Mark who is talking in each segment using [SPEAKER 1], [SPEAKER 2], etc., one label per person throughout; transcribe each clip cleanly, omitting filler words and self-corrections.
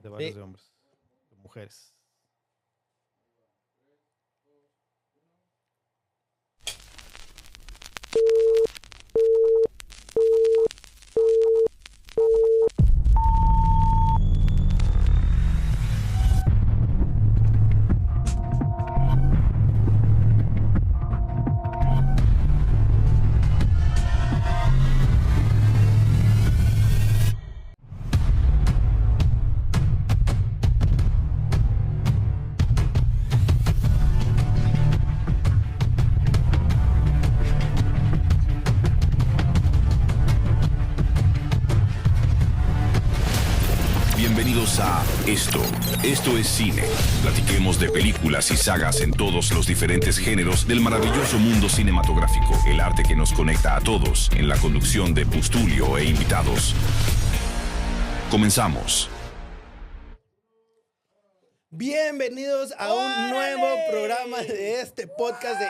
[SPEAKER 1] De varios
[SPEAKER 2] Sí.
[SPEAKER 1] de hombres. De mujeres.
[SPEAKER 3] Bienvenidos a Esto es cine. Platiquemos de películas y sagas en todos los diferentes géneros del maravilloso mundo cinematográfico. El arte que nos conecta a todos en la conducción de Pustulio e invitados. Comenzamos.
[SPEAKER 2] Bienvenidos a un nuevo programa de este podcast de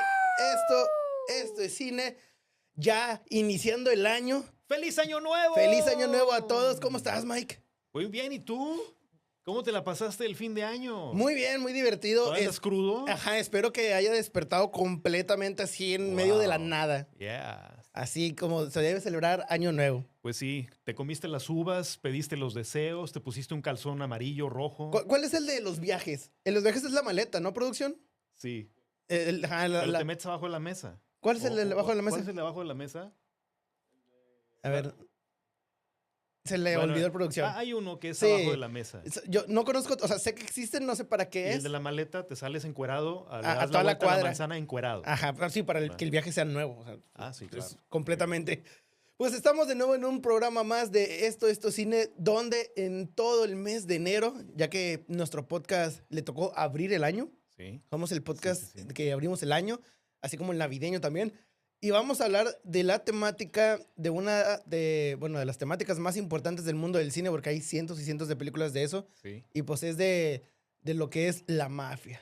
[SPEAKER 2] Esto es cine. Ya iniciando el año.
[SPEAKER 1] ¡Feliz Año Nuevo!
[SPEAKER 2] ¡Feliz Año Nuevo a todos! ¿Cómo estás, Mike?
[SPEAKER 1] Muy bien, ¿y tú? ¿Cómo te la pasaste el fin de año?
[SPEAKER 2] Muy bien, muy divertido.
[SPEAKER 1] ¿Todavía estás crudo?
[SPEAKER 2] Ajá, espero que haya despertado completamente así en medio de la nada.
[SPEAKER 1] Yeah.
[SPEAKER 2] Así como se debe celebrar Año Nuevo.
[SPEAKER 1] Pues sí, te comiste las uvas, pediste los deseos, te pusiste un calzón amarillo, rojo.
[SPEAKER 2] ¿Cuál es el de los viajes? En los viajes es la maleta, ¿no, producción?
[SPEAKER 1] Sí.
[SPEAKER 2] Ajá,
[SPEAKER 1] Pero te metes abajo de la mesa.
[SPEAKER 2] ¿Cuál es el de abajo de la mesa?
[SPEAKER 1] ¿Cuál es el de abajo de la mesa?
[SPEAKER 2] A ver. Se le
[SPEAKER 1] Bueno,
[SPEAKER 2] olvidó la producción.
[SPEAKER 1] Hay uno que es
[SPEAKER 2] Sí.
[SPEAKER 1] abajo de la mesa.
[SPEAKER 2] Yo no conozco, o sea, sé que existen, no sé para qué
[SPEAKER 1] Y
[SPEAKER 2] es.
[SPEAKER 1] el de la maleta te sales encuerado, le
[SPEAKER 2] A
[SPEAKER 1] das
[SPEAKER 2] toda la
[SPEAKER 1] vuelta a
[SPEAKER 2] cuadra.
[SPEAKER 1] la manzana encuerado.
[SPEAKER 2] Ajá, pero sí, para que el viaje sea nuevo. O sea,
[SPEAKER 1] Sí, claro.
[SPEAKER 2] completamente. Pues estamos de nuevo en un programa más de Esto Cine, donde en todo el mes de enero, ya que nuestro podcast le tocó abrir el año,
[SPEAKER 1] Sí.
[SPEAKER 2] somos el podcast
[SPEAKER 1] Sí.
[SPEAKER 2] que abrimos el año, así como el navideño también. Y vamos a hablar de la temática de las temáticas más importantes del mundo del cine, porque hay cientos y cientos de películas de eso.
[SPEAKER 1] Sí.
[SPEAKER 2] Y pues es de lo que es la mafia.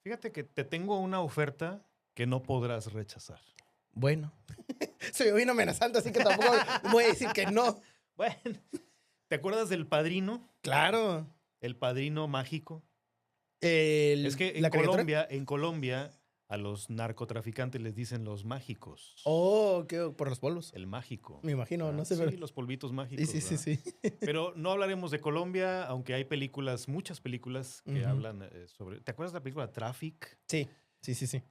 [SPEAKER 1] Fíjate que te tengo una oferta que no podrás rechazar.
[SPEAKER 2] Bueno, soy bien amenazante, así que tampoco voy a decir que no.
[SPEAKER 1] Bueno, ¿te acuerdas del Padrino?
[SPEAKER 2] Claro.
[SPEAKER 1] El Padrino mágico.
[SPEAKER 2] Es
[SPEAKER 1] que en Colombia a los narcotraficantes les dicen los mágicos.
[SPEAKER 2] Oh, por los polvos.
[SPEAKER 1] El mágico.
[SPEAKER 2] Me imagino, no sé.
[SPEAKER 1] Sí,
[SPEAKER 2] Pero...
[SPEAKER 1] los polvitos mágicos.
[SPEAKER 2] Sí.
[SPEAKER 1] Pero no hablaremos de Colombia, aunque hay muchas películas que hablan sobre... ¿Te acuerdas de la película Traffic?
[SPEAKER 2] Sí.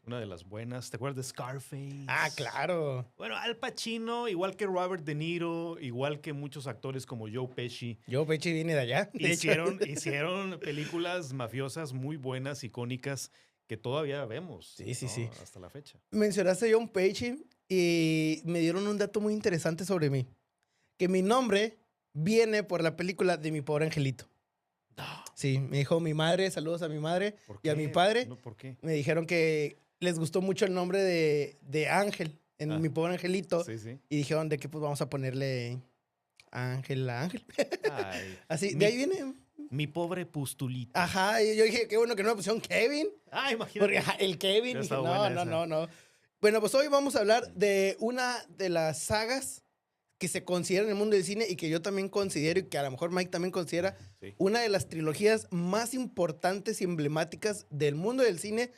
[SPEAKER 1] Una de las buenas. ¿Te acuerdas de Scarface?
[SPEAKER 2] Ah, claro.
[SPEAKER 1] Bueno, Al Pacino, igual que Robert De Niro, igual que muchos actores como Joe Pesci.
[SPEAKER 2] Joe Pesci viene de allá.
[SPEAKER 1] Hicieron películas mafiosas muy buenas, icónicas, que todavía vemos.
[SPEAKER 2] Sí.
[SPEAKER 1] Hasta la fecha.
[SPEAKER 2] Mencionaste a Joe Pesci y me dieron un dato muy interesante sobre mí. Que mi nombre viene por la película de Mi Pobre Angelito. Sí, me dijo mi madre, saludos a mi madre y a mi padre.
[SPEAKER 1] No, ¿por qué?
[SPEAKER 2] Me dijeron que les gustó mucho el nombre de Ángel en Mi Pobre Angelito.
[SPEAKER 1] Sí.
[SPEAKER 2] Y dijeron de que pues vamos a ponerle Ángel a Ángel.
[SPEAKER 1] Ay,
[SPEAKER 2] Así, de ahí viene.
[SPEAKER 1] Mi pobre Pustulito.
[SPEAKER 2] Ajá, y yo dije, qué bueno que no me pusieron Kevin.
[SPEAKER 1] Imagínate.
[SPEAKER 2] Porque el Kevin,
[SPEAKER 1] Ya
[SPEAKER 2] dije,
[SPEAKER 1] está buena esa.
[SPEAKER 2] no. Bueno, pues hoy vamos a hablar de una de las sagas que se considera en el mundo del cine y que yo también considero y que a lo mejor Mike también considera una de las trilogías más importantes y emblemáticas del mundo del cine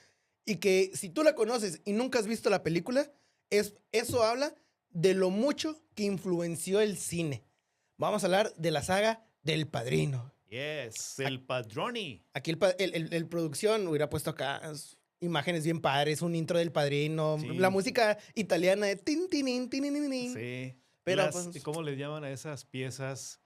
[SPEAKER 2] y que si tú la conoces y nunca has visto la película, eso habla de lo mucho que influenció el cine. Vamos a hablar de la saga del Padrino.
[SPEAKER 1] Yes, el Padroni.
[SPEAKER 2] Aquí el producción hubiera puesto acá imágenes bien padres, un intro del Padrino,
[SPEAKER 1] Sí.
[SPEAKER 2] la música italiana de tin, tinin, tinin.
[SPEAKER 1] Sí.
[SPEAKER 2] Pero,
[SPEAKER 1] ¿Y cómo les llaman a esas piezas?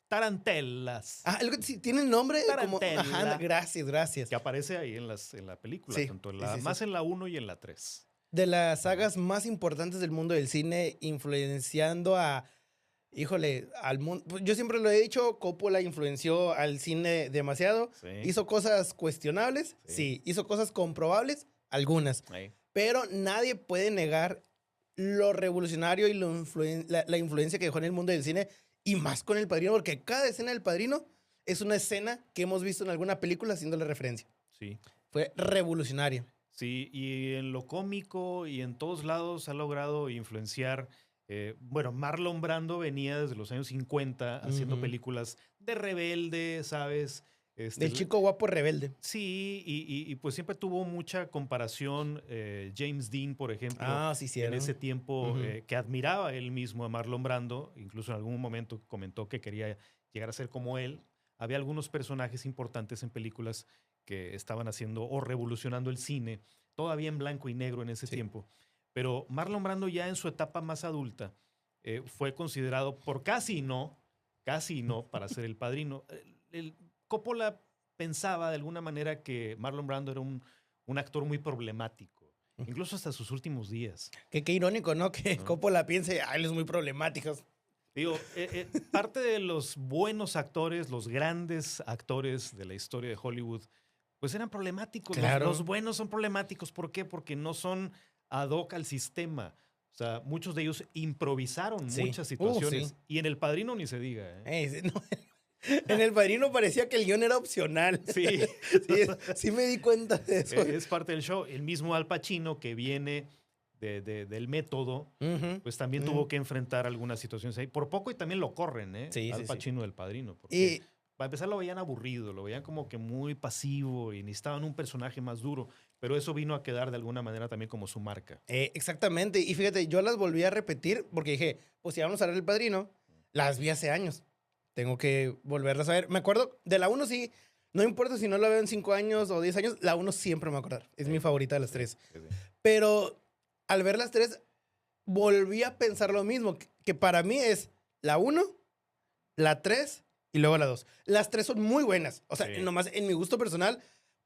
[SPEAKER 1] Tarantelas.
[SPEAKER 2] Sí, tiene nombre como...
[SPEAKER 1] Tarantela.
[SPEAKER 2] Ajá, gracias.
[SPEAKER 1] Que aparece ahí en la película.
[SPEAKER 2] Sí,
[SPEAKER 1] Tanto
[SPEAKER 2] sí.
[SPEAKER 1] más en la 1 y en la 3.
[SPEAKER 2] De las sagas más importantes del mundo del cine, influenciando al mundo. Pues yo siempre lo he dicho, Coppola influenció al cine demasiado.
[SPEAKER 1] Sí.
[SPEAKER 2] Hizo cosas cuestionables, sí. Hizo cosas comprobables, algunas.
[SPEAKER 1] Ahí.
[SPEAKER 2] Pero nadie puede negar lo revolucionario y la influencia que dejó en el mundo del cine, y más con El Padrino, porque cada escena del Padrino es una escena que hemos visto en alguna película haciéndole referencia.
[SPEAKER 1] Sí.
[SPEAKER 2] Fue revolucionario.
[SPEAKER 1] Sí, y en lo cómico y en todos lados ha logrado influenciar Bueno, Marlon Brando venía desde los años 50 haciendo películas de rebelde, ¿sabes?
[SPEAKER 2] Del chico guapo rebelde.
[SPEAKER 1] Sí, y pues siempre tuvo mucha comparación. James Dean, por ejemplo,
[SPEAKER 2] Sí,
[SPEAKER 1] en ese tiempo, que admiraba él mismo a Marlon Brando, incluso en algún momento comentó que quería llegar a ser como él. Había algunos personajes importantes en películas que estaban haciendo o revolucionando el cine, todavía en blanco y negro en ese tiempo. Pero Marlon Brando ya en su etapa más adulta fue considerado por casi no para ser el padrino. Coppola pensaba de alguna manera que Marlon Brando era un actor muy problemático, incluso hasta sus últimos días.
[SPEAKER 2] Qué irónico, ¿no? Que Coppola piense, él es muy problemático.
[SPEAKER 1] Digo, parte de los buenos actores, los grandes actores de la historia de Hollywood, pues eran problemáticos.
[SPEAKER 2] Claro.
[SPEAKER 1] Los buenos son problemáticos. ¿Por qué? Porque no son ad hoc al sistema. O sea, muchos de ellos improvisaron muchas situaciones. Y en El Padrino ni se diga.
[SPEAKER 2] En El Padrino parecía que el guión era opcional. Sí me di cuenta de eso.
[SPEAKER 1] Es parte del show. El mismo Al Pacino, que viene del método, pues también tuvo que enfrentar algunas situaciones ahí. Por poco y también lo corren, Al Pacino del Padrino. Porque para empezar lo veían aburrido, lo veían como que muy pasivo y necesitaban un personaje más duro. Pero eso vino a quedar de alguna manera también como su marca.
[SPEAKER 2] Exactamente. Y fíjate, yo las volví a repetir porque dije, pues si vamos a ver El Padrino, las vi hace años. Tengo que volverlas a ver. Me acuerdo, de la 1 sí, no importa si no la veo en 5 años o 10 años, la 1 siempre me voy a acordar. Es mi favorita de las 3. Pero al ver las 3, volví a pensar lo mismo, que para mí es la 1, la 3 y luego la 2. Las 3 son muy buenas. O sea, nomás en mi gusto personal.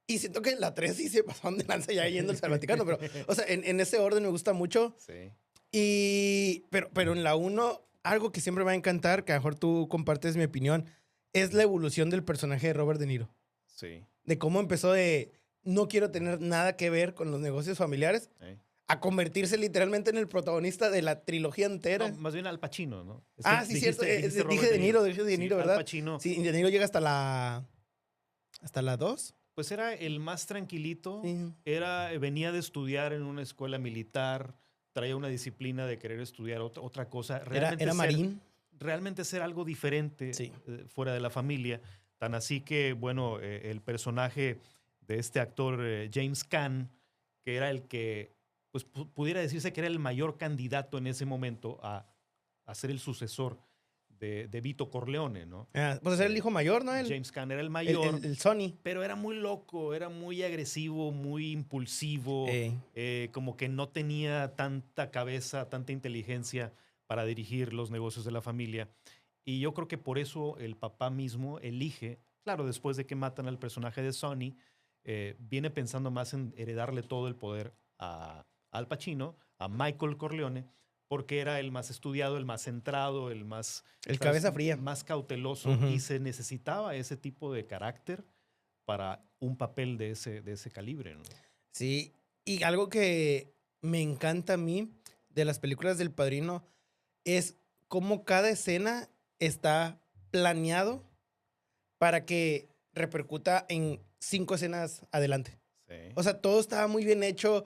[SPEAKER 2] Y siento que la 3 sí se pasaron de lanza ya yendo al Vaticano. Pero, o sea, en ese orden me gusta mucho. Sí. Pero en la 1, algo que siempre me va a encantar, que a lo mejor tú compartes mi opinión, es la evolución del personaje de Robert De Niro.
[SPEAKER 1] Sí.
[SPEAKER 2] De cómo empezó de no quiero tener nada que ver con los negocios familiares, a convertirse literalmente en el protagonista de la trilogía entera.
[SPEAKER 1] No, más bien Al Pacino, ¿no?
[SPEAKER 2] Sí, cierto. Dije De Niro, ¿verdad?
[SPEAKER 1] Al Pacino.
[SPEAKER 2] Sí, De Niro llega hasta la 2.
[SPEAKER 1] Pues era el más tranquilito.
[SPEAKER 2] Sí.
[SPEAKER 1] Venía de estudiar en una escuela militar, traía una disciplina de querer estudiar otra cosa.
[SPEAKER 2] Era marín.
[SPEAKER 1] Realmente ser algo diferente fuera de la familia. Tan así que, bueno, el personaje de este actor, James Caan, que era el que, pues pudiera decirse que era el mayor candidato en ese momento a ser el sucesor de Vito Corleone, ¿no?
[SPEAKER 2] Pues era el hijo mayor, ¿no?
[SPEAKER 1] James Caan era el mayor.
[SPEAKER 2] El Sonny.
[SPEAKER 1] Pero era muy loco, era muy agresivo, muy impulsivo, como que no tenía tanta cabeza, tanta inteligencia para dirigir los negocios de la familia. Y yo creo que por eso el papá mismo elige, claro, después de que matan al personaje de Sonny, viene pensando más en heredarle todo el poder a Al Pacino, a Michael Corleone, porque era el más estudiado, el más centrado, el más...
[SPEAKER 2] El cabeza fría.
[SPEAKER 1] Más cauteloso. Y se necesitaba ese tipo de carácter para un papel de ese calibre, ¿no?
[SPEAKER 2] Sí, y algo que me encanta a mí de las películas del Padrino es cómo cada escena está planeado para que repercuta en 5 escenas adelante.
[SPEAKER 1] Sí.
[SPEAKER 2] O sea, todo estaba muy bien hecho.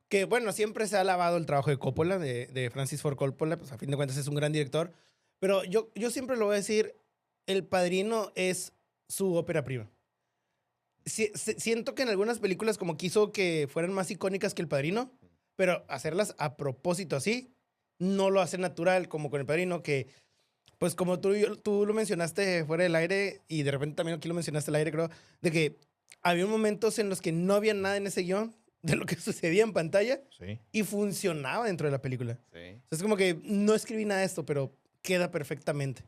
[SPEAKER 2] Que, bueno, siempre se ha alabado el trabajo de Coppola, de Francis Ford Coppola, pues a fin de cuentas es un gran director. Pero yo siempre lo voy a decir, El Padrino es su ópera prima. Siento que en algunas películas como quiso que fueran más icónicas que El Padrino, pero hacerlas a propósito así, no lo hace natural como con El Padrino, que, pues como tú lo mencionaste fuera del aire, y de repente también aquí lo mencionaste al aire, creo, de que había momentos en los que no había nada en ese guión de lo que sucedía en pantalla y funcionaba dentro de la película. Sí. O sea, es como que no escribí nada de esto, pero queda perfectamente.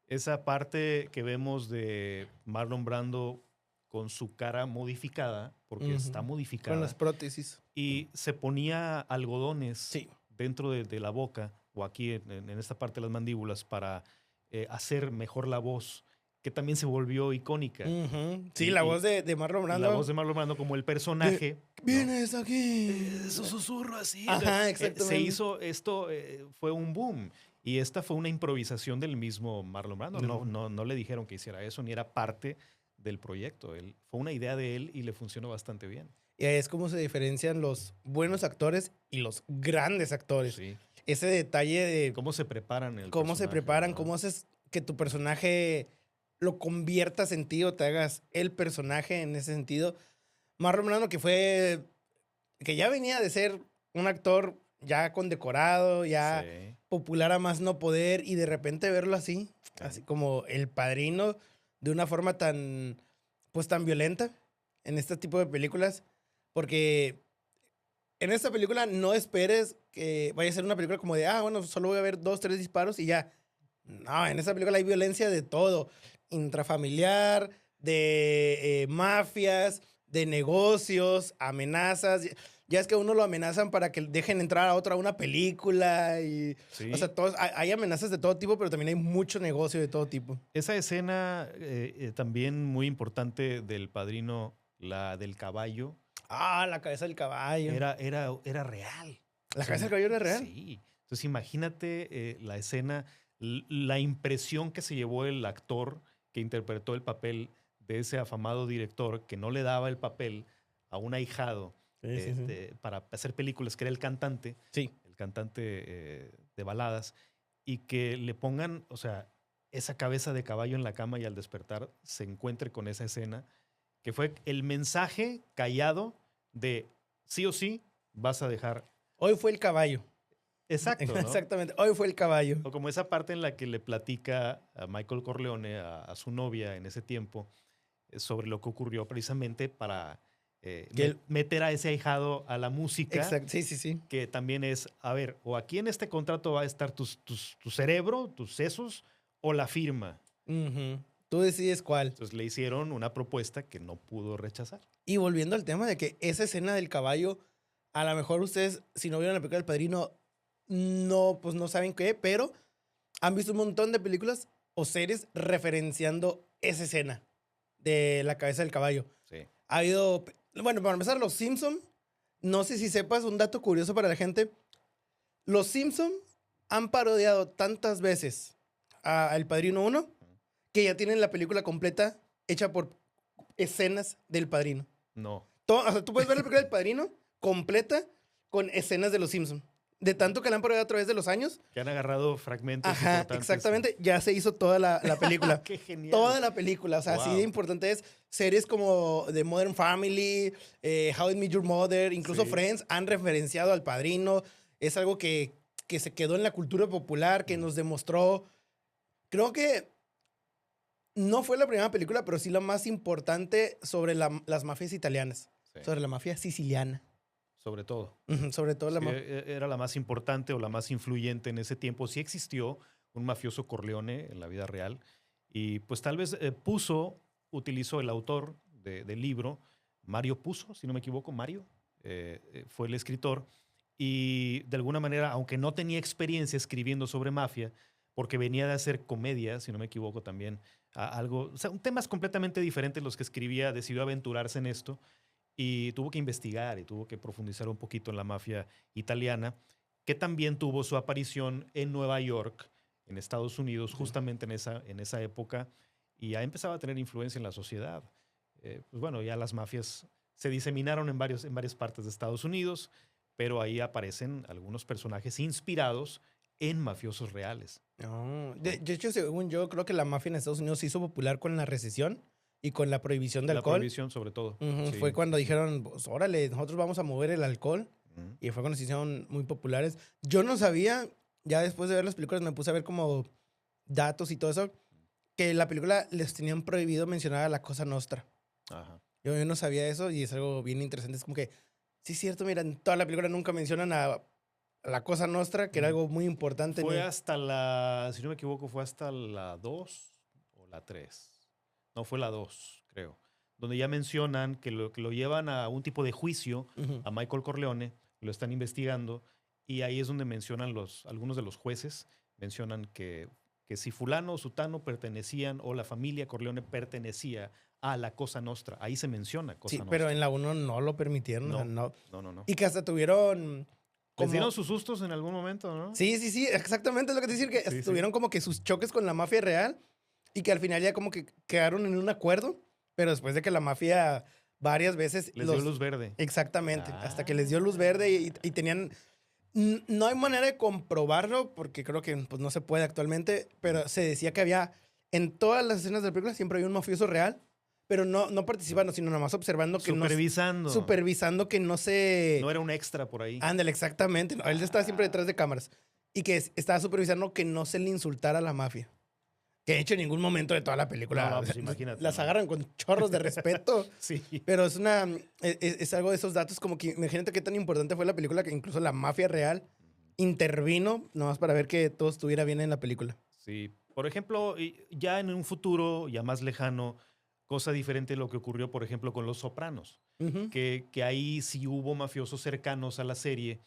[SPEAKER 1] Esa parte que vemos de Marlon Brando con su cara modificada, porque está modificada.
[SPEAKER 2] Con las prótesis.
[SPEAKER 1] Y se ponía algodones dentro de la boca o aquí en esta parte de las mandíbulas para hacer mejor la voz, que también se volvió icónica.
[SPEAKER 2] Sí, la voz de Marlon Brando.
[SPEAKER 1] La voz de Marlon Brando como el personaje.
[SPEAKER 2] Vienes aquí.
[SPEAKER 1] Su susurro así.
[SPEAKER 2] Ajá, exactamente.
[SPEAKER 1] Se hizo esto, fue un boom. Y esta fue una improvisación del mismo Marlon Brando. No le dijeron que hiciera eso, ni era parte del proyecto. Fue una idea de él y le funcionó bastante bien.
[SPEAKER 2] Y es como se diferencian los buenos actores y los grandes actores.
[SPEAKER 1] Sí.
[SPEAKER 2] ese detalle de
[SPEAKER 1] cómo se preparan
[SPEAKER 2] cómo se preparan,
[SPEAKER 1] ¿no?
[SPEAKER 2] cómo haces que tu personaje lo conviertas en ti o te hagas el personaje en ese sentido. Marlon Brando, que ya venía de ser un actor ya condecorado, ya popular a más no poder, y de repente verlo así como el Padrino, de una forma tan violenta en este tipo de películas, porque en esta película no esperes que vaya a ser una película como de, bueno, solo voy a ver 2, 3 disparos y ya. No, en esta película hay violencia de todo, intrafamiliar, de mafias, de negocios, amenazas. Ya es que a uno lo amenazan para que dejen entrar a una película. Y, o sea, hay amenazas de todo tipo, pero también hay mucho negocio de todo tipo.
[SPEAKER 1] Esa escena también muy importante del Padrino, la del caballo.
[SPEAKER 2] La cabeza del caballo.
[SPEAKER 1] Era real.
[SPEAKER 2] ¿La cabeza del caballo era real?
[SPEAKER 1] Sí. Entonces imagínate la escena, la impresión que se llevó el actor que interpretó el papel de ese afamado director que no le daba el papel a un ahijado. Sí. Para hacer películas, que era el cantante, el cantante de baladas, y que le pongan, o sea, esa cabeza de caballo en la cama y al despertar se encuentre con esa escena, que fue el mensaje callado de sí o sí vas a dejar.
[SPEAKER 2] Hoy fue el caballo.
[SPEAKER 1] Exacto, ¿no?
[SPEAKER 2] Exactamente, hoy fue el caballo.
[SPEAKER 1] O como esa parte en la que le platica a Michael Corleone, a su novia en ese tiempo, sobre lo que ocurrió precisamente para meter a ese ahijado a la música.
[SPEAKER 2] Exacto, sí.
[SPEAKER 1] Que también es, a ver, o aquí en este contrato va a estar tu cerebro, tus sesos, o la firma.
[SPEAKER 2] Tú decides cuál.
[SPEAKER 1] Entonces le hicieron una propuesta que no pudo rechazar.
[SPEAKER 2] Y volviendo al tema de que esa escena del caballo, a lo mejor ustedes, si no vieron la película del Padrino, no saben qué, pero han visto un montón de películas o series referenciando esa escena de la cabeza del caballo.
[SPEAKER 1] Sí.
[SPEAKER 2] Ha habido, bueno, para empezar, Los Simpson, no sé si sepas un dato curioso para la gente. Los Simpson han parodiado tantas veces a El Padrino 1 que ya tienen la película completa hecha por escenas del Padrino.
[SPEAKER 1] No.
[SPEAKER 2] O sea, tú puedes ver la película del Padrino completa con escenas de Los Simpson. De tanto que la han parodiado a través de los años.
[SPEAKER 1] Que han agarrado fragmentos.
[SPEAKER 2] Ajá, exactamente. Ya se hizo toda la película.
[SPEAKER 1] ¡Qué genial!
[SPEAKER 2] Toda la película. O sea, así de importante es. Series como The Modern Family, How I Met Your Mother, incluso Friends han referenciado al Padrino. Es algo que se quedó en la cultura popular, que nos demostró. Creo que no fue la primera película, pero sí la más importante sobre las mafias italianas. Sí. Sobre la mafia siciliana.
[SPEAKER 1] Sobre todo.
[SPEAKER 2] Sobre todo
[SPEAKER 1] era la más importante o la más influyente en ese tiempo. Sí existió un mafioso Corleone en la vida real y pues tal vez utilizó el autor del libro, Mario Puzo, si no me equivoco, Mario, fue el escritor y de alguna manera, aunque no tenía experiencia escribiendo sobre mafia, porque venía de hacer comedia, si no me equivoco también, o sea, temas completamente diferentes los que escribía, decidió aventurarse en esto. Y tuvo que investigar y tuvo que profundizar un poquito en la mafia italiana, que también tuvo su aparición en Nueva York, en Estados Unidos, justamente en esa época, y ya empezaba a tener influencia en la sociedad. Pues bueno, ya las mafias se diseminaron en varias partes de Estados Unidos, pero ahí aparecen algunos personajes inspirados en mafiosos reales.
[SPEAKER 2] No. De hecho, según yo, creo que la mafia en Estados Unidos se hizo popular con la recesión. Y con la prohibición de alcohol.
[SPEAKER 1] La prohibición, sobre todo.
[SPEAKER 2] Sí. Fue cuando dijeron, pues, órale, nosotros vamos a mover el alcohol. Y fue cuando se hicieron muy populares. Yo no sabía, ya después de ver las películas me puse a ver como datos y todo eso, que la película les tenían prohibido mencionar a la Cosa Nostra.
[SPEAKER 1] Ajá.
[SPEAKER 2] Yo no sabía eso y es algo bien interesante. Es como que, sí es cierto, mira, en toda la película nunca mencionan a la Cosa Nostra, que era algo muy importante.
[SPEAKER 1] Fue hasta si no me equivoco, fue hasta la 2 o la 3. No, fue la 2, creo. Donde ya mencionan que lo llevan a un tipo de juicio a Michael Corleone, lo están investigando, y ahí es donde mencionan algunos de los jueces, mencionan que si fulano o sutano pertenecían, o la familia Corleone pertenecía a la Cosa Nostra. Ahí se menciona Cosa Nostra.
[SPEAKER 2] Pero en la 1 no lo permitieron.
[SPEAKER 1] No.
[SPEAKER 2] Y que hasta tuvieron...
[SPEAKER 1] ¿Les dieron sus sustos en algún momento, no?
[SPEAKER 2] Sí, exactamente es lo que te decir, que tuvieron como que sus choques con la mafia real. Y que al final ya como que quedaron en un acuerdo, pero después de que la mafia varias veces...
[SPEAKER 1] Les dio luz verde.
[SPEAKER 2] Exactamente, hasta que les dio luz verde y tenían... No hay manera de comprobarlo porque creo que pues, no se puede actualmente, pero se decía que había, en todas las escenas de la película siempre había un mafioso real, pero no participando, sino nada más observando que supervisando que no se...
[SPEAKER 1] No era un extra por ahí.
[SPEAKER 2] Ándale, exactamente. No, él estaba siempre detrás de cámaras. Y que estaba supervisando que no se le insultara a la mafia. Que de hecho en ningún momento de toda la película
[SPEAKER 1] No, pues imagínate.
[SPEAKER 2] Las agarran con chorros de respeto.
[SPEAKER 1] Sí.
[SPEAKER 2] Pero es algo de esos datos como que imagínate qué tan importante fue la película que incluso la mafia real intervino nomás para ver que todo estuviera bien en la película.
[SPEAKER 1] Sí. Por ejemplo, ya en un futuro ya más lejano, cosa diferente de lo que ocurrió, por ejemplo, con Los Sopranos, que ahí sí hubo mafiosos cercanos a la serie,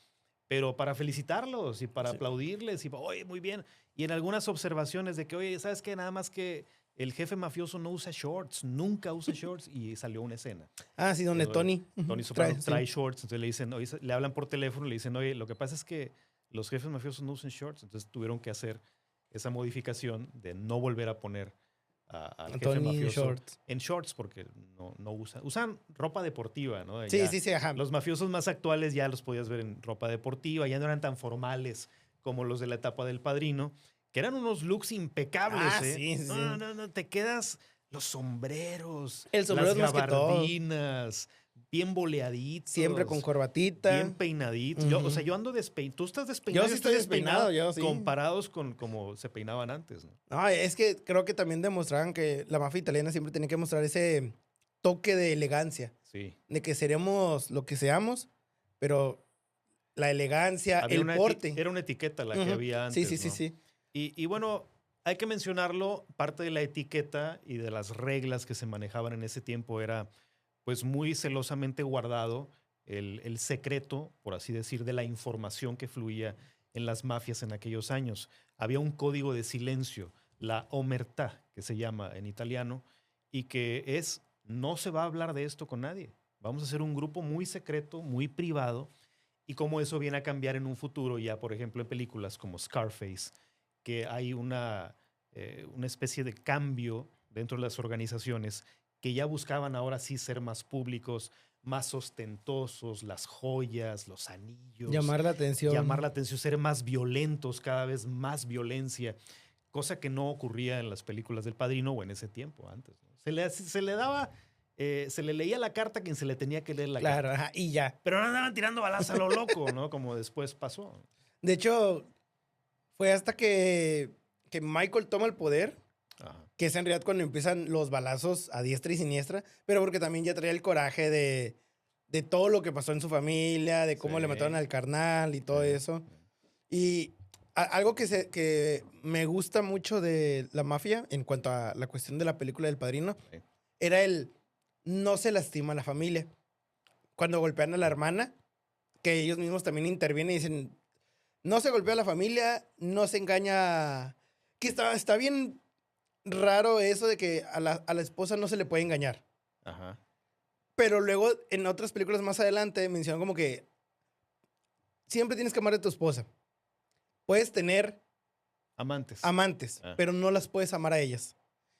[SPEAKER 1] pero para felicitarlos y para aplaudirles y, oye, muy bien. Y en algunas observaciones de que, oye, ¿sabes qué? Nada más que el jefe mafioso no usa shorts, nunca usa shorts, y salió una escena.
[SPEAKER 2] Ah, sí, donde Tony
[SPEAKER 1] Soprano trae shorts, entonces le dicen, oye, le hablan por teléfono y le dicen, oye, lo que pasa es que los jefes mafiosos no usan shorts, entonces tuvieron que hacer esa modificación de no volver a poner al jefe mafioso en shorts porque no usan ropa deportiva, ¿no?
[SPEAKER 2] Sí, sí, ajá.
[SPEAKER 1] Los mafiosos más actuales ya los podías ver en ropa deportiva, ya no eran tan formales como los de la etapa del Padrino, que eran unos looks impecables.
[SPEAKER 2] Sí.
[SPEAKER 1] No, te quedas los sombreros,
[SPEAKER 2] el sombrero
[SPEAKER 1] las gabardinas, bien boleaditos.
[SPEAKER 2] Siempre con corbatita.
[SPEAKER 1] Bien peinaditos. Yo ando despeinado. Tú estás despeinado.
[SPEAKER 2] Yo sí estoy despeinado, sí.
[SPEAKER 1] Comparados con como se peinaban antes, ¿no?
[SPEAKER 2] No, es que creo que también demostraban que la mafia italiana siempre tenía que mostrar ese toque de elegancia.
[SPEAKER 1] Sí.
[SPEAKER 2] De que seremos lo que seamos, pero la elegancia, el porte.
[SPEAKER 1] Era una etiqueta la que había antes,
[SPEAKER 2] Sí.
[SPEAKER 1] Y bueno, hay que mencionarlo, parte de la etiqueta y de las reglas que se manejaban en ese tiempo era pues muy celosamente guardado el secreto, por así decir, de la información que fluía en las mafias en aquellos años. Había un código de silencio, la omertà, que se llama en italiano, y que es, no se va a hablar de esto con nadie. Vamos a hacer un grupo muy secreto, muy privado, y cómo eso viene a cambiar en un futuro, ya por ejemplo en películas como Scarface, que hay una especie de cambio dentro de las organizaciones que ya buscaban ahora sí ser más públicos, más ostentosos, las joyas, los anillos.
[SPEAKER 2] Llamar la atención,
[SPEAKER 1] ser más violentos, cada vez más violencia, cosa que no ocurría en las películas del Padrino o en ese tiempo antes, ¿no? Se le leía la carta a quien se le tenía que leer la carta.
[SPEAKER 2] Claro, y ya.
[SPEAKER 1] Pero no andaban tirando balazos a lo loco, ¿no? Como después pasó.
[SPEAKER 2] De hecho, fue hasta que Michael toma el poder, que es en realidad cuando empiezan los balazos a diestra y siniestra, pero porque también ya traía el coraje de todo lo que pasó en su familia, de cómo le mataron al carnal y todo eso. Y algo que me gusta mucho de la mafia, en cuanto a la cuestión de la película del Padrino, era el no se lastima a la familia. Cuando golpean a la hermana, que ellos mismos también intervienen y dicen, no se golpea a la familia, no se engaña. Que está bien raro eso de que a la esposa no se le puede engañar.
[SPEAKER 1] Ajá.
[SPEAKER 2] Pero luego, en otras películas más adelante, mencionan como que siempre tienes que amar a tu esposa. Puedes tener amantes, pero no las puedes amar a ellas.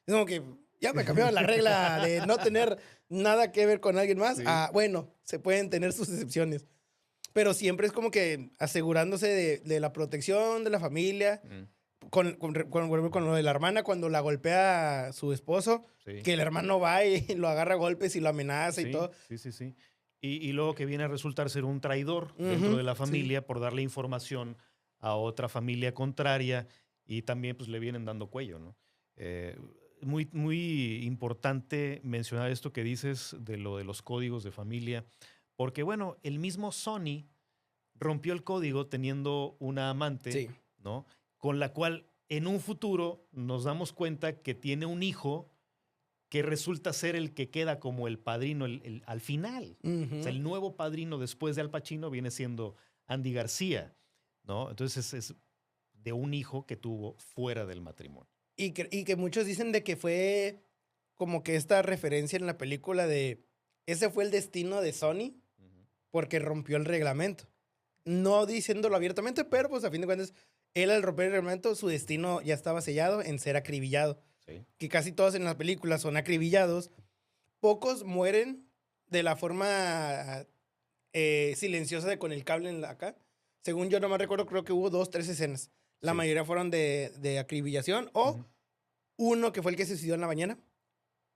[SPEAKER 2] Es como que ya me cambió la regla de no tener nada que ver con alguien más. Sí. Bueno, se pueden tener sus excepciones. Pero siempre es como que asegurándose de la protección de la familia. Con lo de la hermana, cuando la golpea a su esposo, que el hermano va y lo agarra a golpes y lo amenaza y todo.
[SPEAKER 1] Sí. Y luego que viene a resultar ser un traidor dentro de la familia por darle información a otra familia contraria y también pues le vienen dando cuello, ¿no? Muy, muy importante mencionar esto que dices de lo de los códigos de familia, porque bueno, el mismo Sonny rompió el código teniendo una amante, ¿no? Con la cual en un futuro nos damos cuenta que tiene un hijo que resulta ser el que queda como el padrino al final. O sea, el nuevo padrino después de Al Pacino viene siendo Andy García, ¿no? Entonces es de un hijo que tuvo fuera del matrimonio.
[SPEAKER 2] Y que muchos dicen de que fue como que esta referencia en la película de ese fue el destino de Sonny porque rompió el reglamento. No diciéndolo abiertamente, pero pues a fin de cuentas, él al romper el reglamento, su destino ya estaba sellado en ser acribillado. Sí. Que casi todos en las películas son acribillados. Pocos mueren de la forma silenciosa de con el cable acá, según yo no me recuerdo, creo que hubo 2, 3 escenas. La mayoría fueron de acribillación o uno que fue el que se suicidó en la mañana.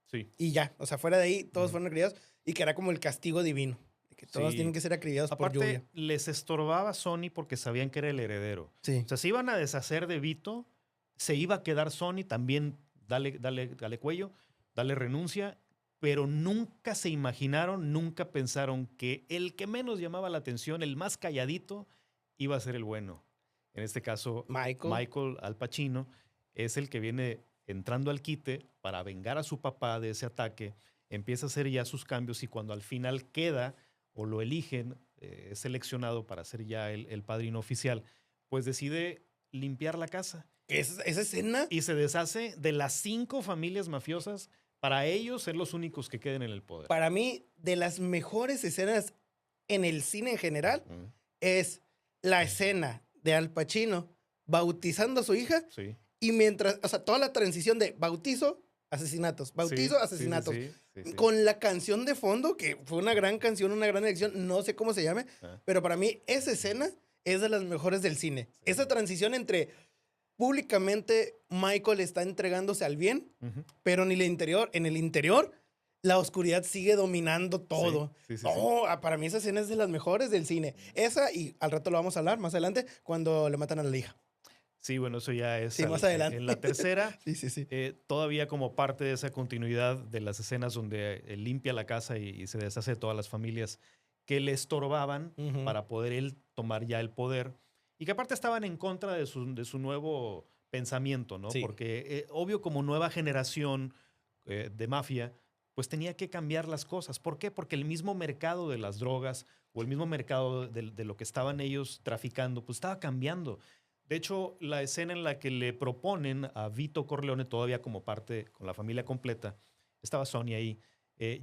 [SPEAKER 1] Sí.
[SPEAKER 2] Y ya, o sea, fuera de ahí, todos fueron acribillados y que era como el castigo divino. De que todos tienen que ser acribillados por lluvia.
[SPEAKER 1] Les estorbaba Sony porque sabían que era el heredero.
[SPEAKER 2] Sí.
[SPEAKER 1] O sea, se iban a deshacer de Vito, se iba a quedar Sony, también dale cuello, dale renuncia, pero nunca se imaginaron, nunca pensaron que el que menos llamaba la atención, el más calladito, iba a ser el bueno. En este caso, Michael Al Pacino es el que viene entrando al quite para vengar a su papá de ese ataque, empieza a hacer ya sus cambios y cuando al final queda o lo eligen, es seleccionado para ser ya el padrino oficial, pues decide limpiar la casa.
[SPEAKER 2] ¿Esa escena?
[SPEAKER 1] Y se deshace de las 5 familias mafiosas para ellos ser los únicos que queden en el poder.
[SPEAKER 2] Para mí, de las mejores escenas en el cine en general, es la escena de Al Pacino bautizando a su hija y mientras, o sea, toda la transición de bautizo, asesinatos, bautizo, asesinatos, con la canción de fondo, que fue una gran canción, una gran elección, no sé cómo se llame, pero para mí esa escena es de las mejores del cine. Esa transición entre públicamente Michael está entregándose al bien, pero en el interior la oscuridad sigue dominando todo. Para mí esa escena es de las mejores del cine. Esa, y al rato lo vamos a hablar más adelante, cuando le matan a la hija.
[SPEAKER 1] Sí, bueno, eso ya es
[SPEAKER 2] más adelante.
[SPEAKER 1] En la tercera.
[SPEAKER 2] Sí.
[SPEAKER 1] Todavía como parte de esa continuidad de las escenas donde él limpia la casa y se deshace de todas las familias que le estorbaban para poder él tomar ya el poder. Y que aparte estaban en contra de su nuevo pensamiento, ¿no?
[SPEAKER 2] Sí.
[SPEAKER 1] Porque obvio como nueva generación de mafia, pues tenía que cambiar las cosas. ¿Por qué? Porque el mismo mercado de las drogas o el mismo mercado de lo que estaban ellos traficando, pues estaba cambiando. De hecho, la escena en la que le proponen a Vito Corleone, todavía como parte, con la familia completa, estaba Sony ahí,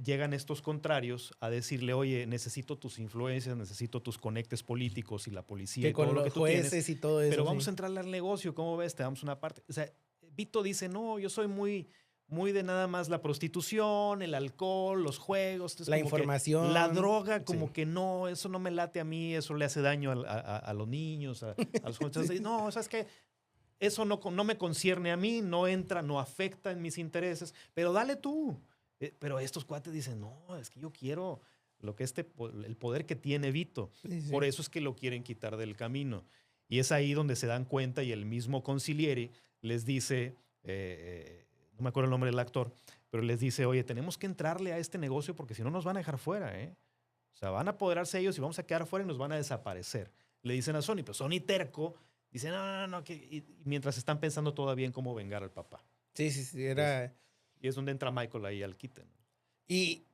[SPEAKER 1] llegan estos contrarios a decirle, oye, necesito tus influencias, necesito tus conectes políticos y la policía
[SPEAKER 2] que
[SPEAKER 1] y todo
[SPEAKER 2] con
[SPEAKER 1] lo
[SPEAKER 2] los
[SPEAKER 1] que tú
[SPEAKER 2] jueces
[SPEAKER 1] tienes,
[SPEAKER 2] y todo eso.
[SPEAKER 1] pero vamos a entrarle al negocio, ¿cómo ves? Te damos una parte. O sea, Vito dice, no, yo soy muy de nada más la prostitución, el alcohol, los juegos.
[SPEAKER 2] La información.
[SPEAKER 1] La droga, como que no, eso no me late a mí, eso le hace daño a los niños, a los jóvenes. Entonces, no, ¿sabes qué? Eso no me concierne a mí, no entra, no afecta en mis intereses, pero dale tú. Pero estos cuates dicen, no, es que yo quiero lo que el poder que tiene Vito. Sí. Por eso es que lo quieren quitar del camino. Y es ahí donde se dan cuenta y el mismo Consigliere les dice, no me acuerdo el nombre del actor, pero les dice, oye, tenemos que entrarle a este negocio porque si no nos van a dejar fuera, ¿eh? O sea, van a apoderarse ellos y vamos a quedar fuera y nos van a desaparecer. Le dicen a Sony, pero Sony terco, dice, no, y mientras están pensando todavía en cómo vengar al papá.
[SPEAKER 2] Sí, era...
[SPEAKER 1] Y es donde entra Michael ahí al quite, ¿no?
[SPEAKER 2] Y,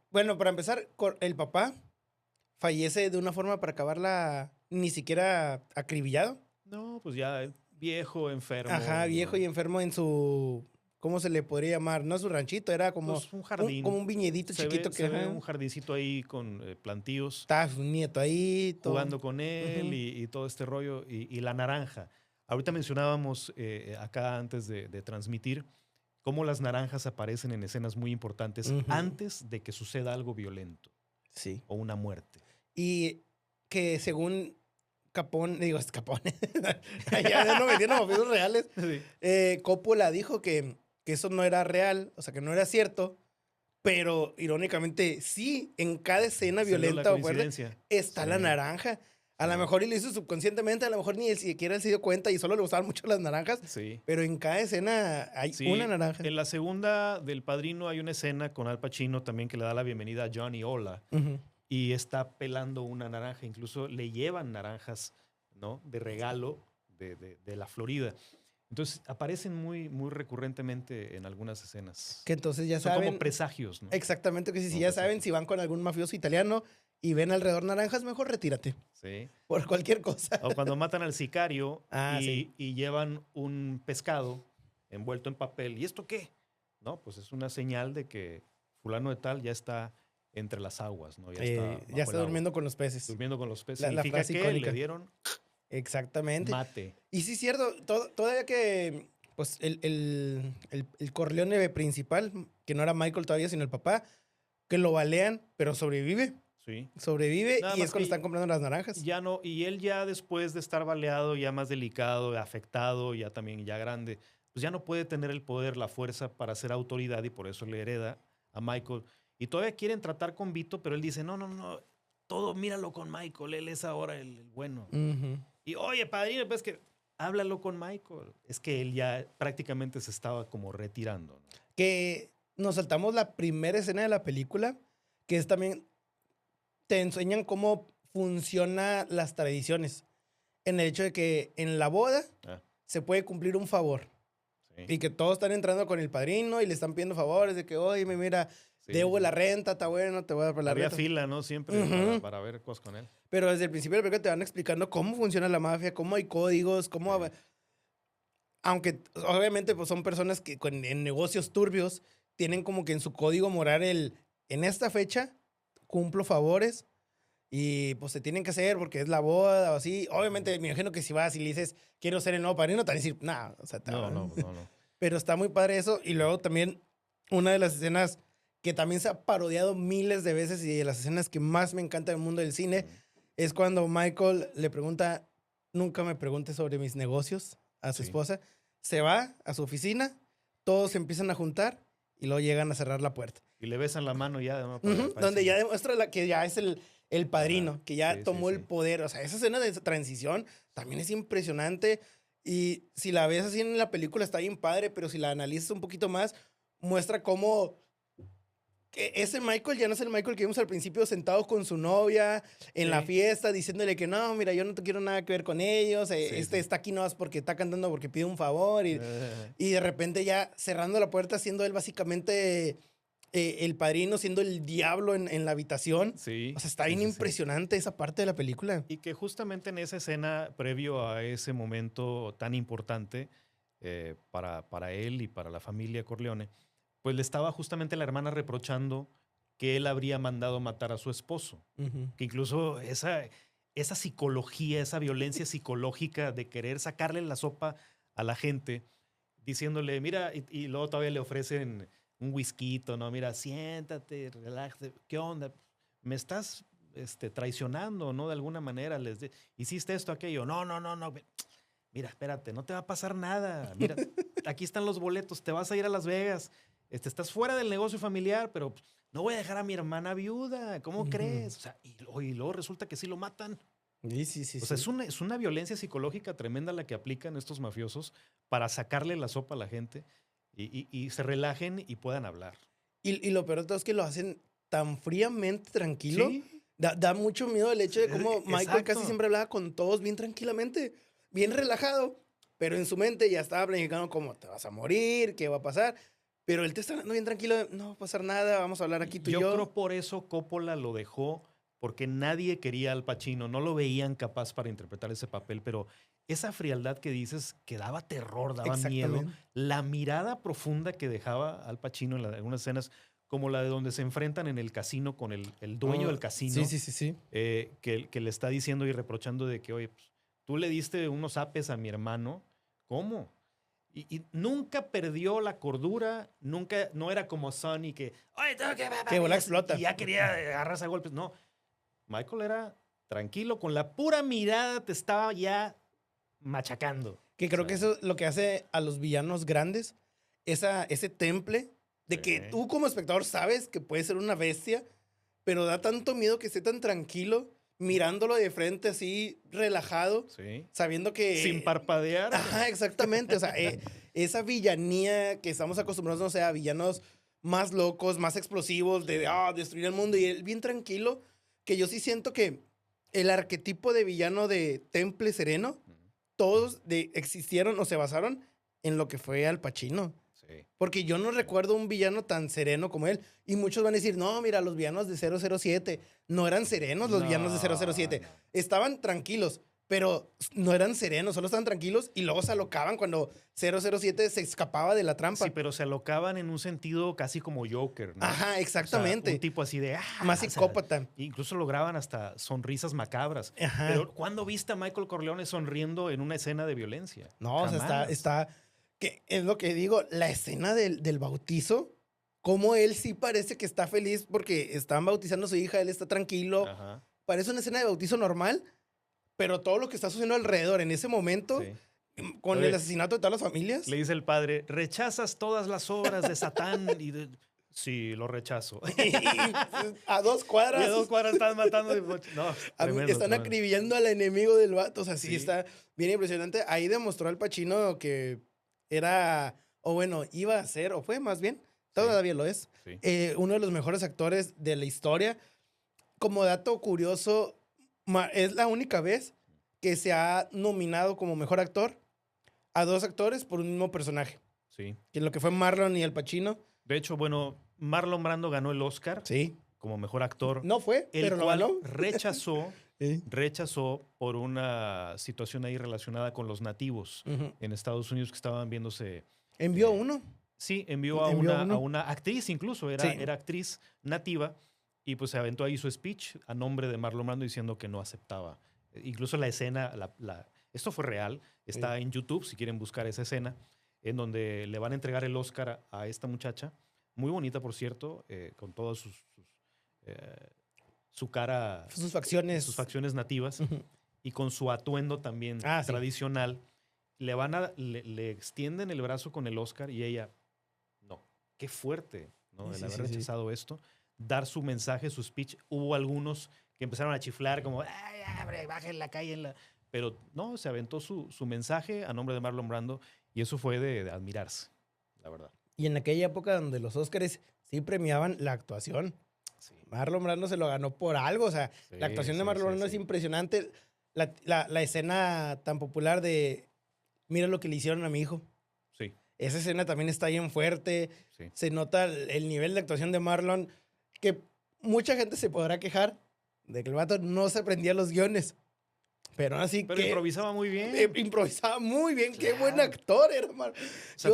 [SPEAKER 2] bueno, para empezar, el papá fallece de una forma para acabarla ni siquiera acribillado.
[SPEAKER 1] No, pues ya viejo, enfermo.
[SPEAKER 2] Ajá, viejo y enfermo en su... ¿Cómo se le podría llamar? No su ranchito, era como
[SPEAKER 1] pues un jardín.
[SPEAKER 2] Como un viñedito chiquito.
[SPEAKER 1] Se ve un jardincito ahí con plantíos.
[SPEAKER 2] Está su nieto ahí. Todo.
[SPEAKER 1] Jugando con él y todo este rollo. Y la naranja. Ahorita mencionábamos acá antes de transmitir cómo las naranjas aparecen en escenas muy importantes antes de que suceda algo violento.
[SPEAKER 2] Sí.
[SPEAKER 1] O una muerte.
[SPEAKER 2] Y que según Capone, ya no metieron mafiosos reales, sí. Coppola dijo que eso no era real, o sea, que no era cierto, pero irónicamente sí, en cada escena violenta o fuerte está la naranja. A lo mejor él lo hizo subconscientemente, a lo mejor ni él siquiera se dio cuenta y solo le gustaban mucho las naranjas.
[SPEAKER 1] Sí.
[SPEAKER 2] Pero en cada escena hay una naranja.
[SPEAKER 1] En la segunda del Padrino hay una escena con Al Pacino también que le da la bienvenida a Johnny Ola y está pelando una naranja. Incluso le llevan naranjas, ¿no? De regalo de la Florida. Entonces aparecen muy, muy recurrentemente en algunas escenas.
[SPEAKER 2] Que entonces ya
[SPEAKER 1] son
[SPEAKER 2] saben.
[SPEAKER 1] Como presagios, ¿no?
[SPEAKER 2] Exactamente, que si ya saben, si van con algún mafioso italiano y ven alrededor naranjas, mejor retírate.
[SPEAKER 1] Sí.
[SPEAKER 2] Por cualquier cosa.
[SPEAKER 1] O cuando matan al sicario y llevan un pescado envuelto en papel. ¿Y esto qué? No, pues es una señal de que fulano de tal ya está entre las aguas, ¿no?
[SPEAKER 2] Ya está durmiendo con los peces.
[SPEAKER 1] Durmiendo con los peces.
[SPEAKER 2] La
[SPEAKER 1] Significa
[SPEAKER 2] frase
[SPEAKER 1] que
[SPEAKER 2] icónica.
[SPEAKER 1] le dieron
[SPEAKER 2] exactamente.
[SPEAKER 1] mate.
[SPEAKER 2] Y sí es cierto, todavía que pues el Corleone principal, que no era Michael todavía, sino el papá, que lo balean, pero sobrevive.
[SPEAKER 1] Sí.
[SPEAKER 2] Sobrevive
[SPEAKER 1] Nada
[SPEAKER 2] y
[SPEAKER 1] más
[SPEAKER 2] es cuando
[SPEAKER 1] que
[SPEAKER 2] están comprando las naranjas.
[SPEAKER 1] Ya no, y él ya después de estar baleado, ya más delicado, afectado, ya también ya grande, pues ya no puede tener el poder, la fuerza para ser autoridad y por eso le hereda a Michael. Y todavía quieren tratar con Vito, pero él dice, no, todo míralo con Michael, él es ahora el bueno. Y oye, padrino, pues que háblalo con Michael. Es que él ya prácticamente se estaba como retirando, ¿no?
[SPEAKER 2] Que nos saltamos la primera escena de la película, que es también, te enseñan cómo funcionan las tradiciones. En el hecho de que en la boda se puede cumplir un favor. Sí. Y que todos están entrando con el padrino y le están pidiendo favores de que, oye, mira, debo la renta, está bueno, te voy a dar la renta.
[SPEAKER 1] Había fila, ¿no? Siempre para ver cosas con él.
[SPEAKER 2] Pero desde el principio de la película te van explicando cómo funciona la mafia, cómo hay códigos, cómo... Sí. Aunque obviamente pues, son personas que en negocios turbios tienen como que en su código moral en esta fecha cumplo favores y pues se tienen que hacer porque es la boda o así. Obviamente me imagino que si vas y le dices quiero ser el nuevo padrino, te van a decir, nah, o sea, no. Pero está muy padre eso. Y luego también una de las escenas que también se ha parodiado miles de veces y de las escenas que más me encanta del mundo del cine es cuando Michael le pregunta, nunca me preguntes sobre mis negocios a su esposa. Se va a su oficina, todos se empiezan a juntar y luego llegan a cerrar la puerta.
[SPEAKER 1] Y le besan la mano ya. ¿No?
[SPEAKER 2] Donde ya demuestra que ya es el padrino, que ya tomó el poder. O sea, esa escena de transición también es impresionante. Y si la ves así en la película está bien padre, pero si la analizas un poquito más, muestra cómo... que ese Michael ya no es el Michael que vimos al principio sentado con su novia en la fiesta, diciéndole que no, mira, yo no te quiero nada que ver con ellos, está aquí no más porque está cantando porque pide un favor y de repente ya cerrando la puerta siendo él básicamente el padrino, siendo el diablo en la habitación. Sí. O sea, está bien impresionante esa parte de la película.
[SPEAKER 1] Y que justamente en esa escena, previo a ese momento tan importante para él y para la familia Corleone, pues le estaba justamente la hermana reprochando que él habría mandado matar a su esposo. Que incluso esa psicología, esa violencia psicológica de querer sacarle la sopa a la gente, diciéndole, mira, y luego todavía le ofrecen un whisky, ¿no? Mira, siéntate, relájate, ¿qué onda? Me estás traicionando, ¿no? De alguna manera, hiciste esto, aquello. No. Mira, espérate, no te va a pasar nada. Mira, aquí están los boletos, te vas a ir a Las Vegas. Estás fuera del negocio familiar, pero no voy a dejar a mi hermana viuda. ¿Cómo crees? O sea, y luego resulta que sí lo matan.
[SPEAKER 2] Sí.
[SPEAKER 1] O sea, es una violencia psicológica tremenda la que aplican estos mafiosos para sacarle la sopa a la gente y se relajen y puedan hablar.
[SPEAKER 2] Y lo peor de todo es que lo hacen tan fríamente tranquilo. ¿Sí? Da mucho miedo el hecho de cómo Michael casi siempre hablaba con todos bien tranquilamente, bien relajado, pero en su mente ya estaba planificando cómo te vas a morir, qué va a pasar. Pero él te está hablando bien tranquilo, no va a pasar nada, vamos a hablar aquí tú y yo.
[SPEAKER 1] Yo creo por eso Coppola lo dejó, porque nadie quería al Pacino, no lo veían capaz para interpretar ese papel, pero esa frialdad que dices que daba terror, daba miedo, la mirada profunda que dejaba al Pacino en algunas escenas, como la de donde se enfrentan en el casino con el dueño del casino, que le está diciendo y reprochando de que, oye, pues, tú le diste unos apes a mi hermano, ¿cómo? Y nunca perdió la cordura, no era como Sonny que, oye, tengo que
[SPEAKER 2] bola explota.
[SPEAKER 1] Y ya quería agarrarse a golpes. No, Michael era tranquilo, con la pura mirada te estaba ya machacando.
[SPEAKER 2] Que creo que eso es lo que hace a los villanos grandes, ese temple de que tú como espectador sabes que puede ser una bestia, pero da tanto miedo que esté tan tranquilo, mirándolo de frente así, relajado, sabiendo que...
[SPEAKER 1] Sin parpadear.
[SPEAKER 2] Ajá, exactamente. O sea, esa villanía que estamos acostumbrados, no sé, a villanos más locos, más explosivos, de destruir el mundo, y él bien tranquilo, que yo sí siento que el arquetipo de villano de Temple Sereno, todos existieron o se basaron en lo que fue Al Pacino. Porque yo no recuerdo un villano tan sereno como él. Y muchos van a decir, no, mira, los villanos de 007 no eran serenos, los villanos de 007. No. Estaban tranquilos, pero no eran serenos, solo estaban tranquilos y luego se alocaban cuando 007 se escapaba de la trampa.
[SPEAKER 1] Sí, pero se alocaban en un sentido casi como Joker, ¿no?
[SPEAKER 2] Ajá, exactamente.
[SPEAKER 1] O sea, un tipo así de...
[SPEAKER 2] más psicópata.
[SPEAKER 1] O sea, incluso lograban hasta sonrisas macabras. Ajá. Pero ¿cuándo viste a Michael Corleone sonriendo en una escena de violencia?
[SPEAKER 2] No, jamás. O sea, está que es lo que digo, la escena del bautizo, Como él sí parece que está feliz porque están bautizando a su hija, él está tranquilo.
[SPEAKER 1] Ajá.
[SPEAKER 2] Parece una escena de bautizo normal, pero todo lo que está sucediendo alrededor en ese momento, con el asesinato de todas las familias.
[SPEAKER 1] Le dice el padre, ¿rechazas todas las obras de Satán? Sí, lo rechazo.
[SPEAKER 2] Y a 2 cuadras.
[SPEAKER 1] Y a 2 cuadras están matando. No,
[SPEAKER 2] están acribillando al enemigo del vato. O sea, sí, está bien impresionante. Ahí demostró Al Pacino que era, o bueno, iba a ser, o fue más bien, todavía lo es, uno de los mejores actores de la historia. Como dato curioso, es la única vez que se ha nominado como mejor actor a 2 actores por un mismo personaje.
[SPEAKER 1] Sí.
[SPEAKER 2] Que lo que fue Marlon y Al Pacino.
[SPEAKER 1] De hecho, bueno, Marlon Brando ganó el Oscar como mejor actor.
[SPEAKER 2] No fue,
[SPEAKER 1] el
[SPEAKER 2] pero
[SPEAKER 1] cual
[SPEAKER 2] lo ganó.
[SPEAKER 1] rechazó por una situación ahí relacionada con los nativos en Estados Unidos que estaban viéndose.
[SPEAKER 2] ¿Envió uno?
[SPEAKER 1] Sí, envió a una actriz incluso, era actriz nativa, y pues se aventó ahí su speech a nombre de Marlon Brando diciendo que no aceptaba. Incluso la escena, esto fue real, está en YouTube si quieren buscar esa escena, en donde le van a entregar el Oscar a esta muchacha, muy bonita por cierto, con todas su cara,
[SPEAKER 2] sus facciones
[SPEAKER 1] nativas, y con su atuendo también tradicional. Le extienden el brazo con el Oscar y ella, no, qué fuerte, ¿no? El haber rechazado esto, dar su mensaje, su speech. Hubo algunos que empezaron a chiflar como, ay, abre, bajen la calle. Pero no, se aventó su mensaje a nombre de Marlon Brando y eso fue de admirarse, la verdad.
[SPEAKER 2] Y en aquella época donde los Óscares sí premiaban la actuación. Sí. Marlon Brando se lo ganó por algo, o sea, la actuación de Marlon Brando es impresionante. La escena tan popular de mira lo que le hicieron a mi hijo.
[SPEAKER 1] Sí.
[SPEAKER 2] Esa escena también está bien fuerte.
[SPEAKER 1] Sí.
[SPEAKER 2] Se nota el nivel de actuación de Marlon, que mucha gente se podrá quejar de que el vato no se aprendía los guiones. Pero así
[SPEAKER 1] Pero improvisaba muy bien.
[SPEAKER 2] Improvisaba muy bien. Claro. Qué buen actor era, Marlon.
[SPEAKER 1] O sea,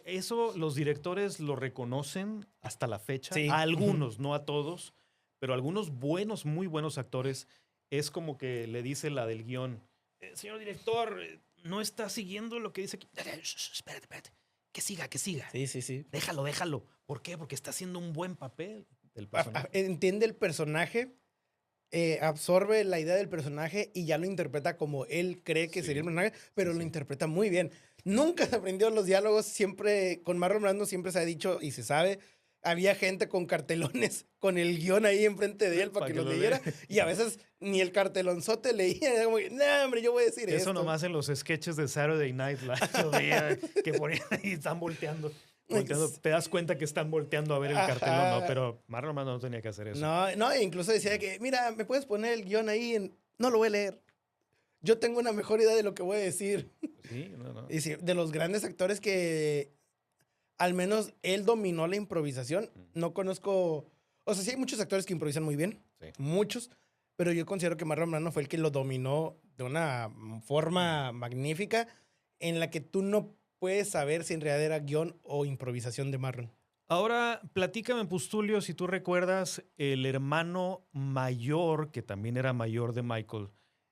[SPEAKER 1] eso los directores lo reconocen hasta la fecha. Sí. A algunos, no a todos, pero a algunos buenos, muy buenos actores, es como que le dice la del guión, señor director, no está siguiendo lo que dice aquí. Espérate. Que siga.
[SPEAKER 2] Sí.
[SPEAKER 1] Déjalo. ¿Por qué? Porque está haciendo un buen papel el personaje.
[SPEAKER 2] Entiende el personaje, absorbe la idea del personaje y ya lo interpreta como él cree que sería el personaje, pero lo interpreta muy bien. Nunca se aprendió los diálogos, siempre, con Marlon Brando siempre se ha dicho y se sabe. Había gente con cartelones, con el guión ahí enfrente de él para que lo leyera. Y a veces ni el cartelonzote leía. Era como, no, hombre, yo voy a decir
[SPEAKER 1] eso nomás en los sketches de Saturday Night Live, que ponían ahí, están volteando. Te das cuenta que están volteando a ver el cartelón, ¿no? Pero Marlon Brando no tenía que hacer eso.
[SPEAKER 2] No, incluso decía que, mira, ¿me puedes poner el guión ahí? No lo voy a leer. Yo tengo una mejor idea de lo que voy a decir.
[SPEAKER 1] Sí, no.
[SPEAKER 2] Y sí, de los grandes actores que al menos él dominó la improvisación. No conozco... O sea, sí hay muchos actores que improvisan muy bien. Sí. Muchos. Pero yo considero que Marlon Brando fue el que lo dominó de una forma magnífica en la que tú no puedes saber si en realidad era guión o improvisación de Marlon.
[SPEAKER 1] Ahora, platícame, Pustulio, si tú recuerdas el hermano mayor, que también era mayor de Michael,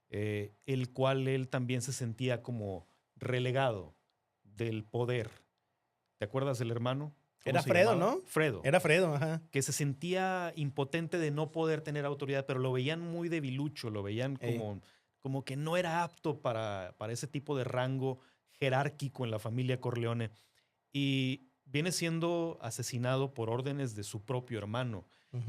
[SPEAKER 1] el cual él también se sentía como relegado del poder. ¿Te acuerdas del hermano?
[SPEAKER 2] Era Fredo, ¿no?
[SPEAKER 1] Fredo.
[SPEAKER 2] Era Fredo, ajá.
[SPEAKER 1] Que se sentía impotente de no poder tener autoridad, pero lo veían muy debilucho, lo veían como que no era apto para ese tipo de rango jerárquico en la familia Corleone. Y viene siendo asesinado por órdenes de su propio hermano,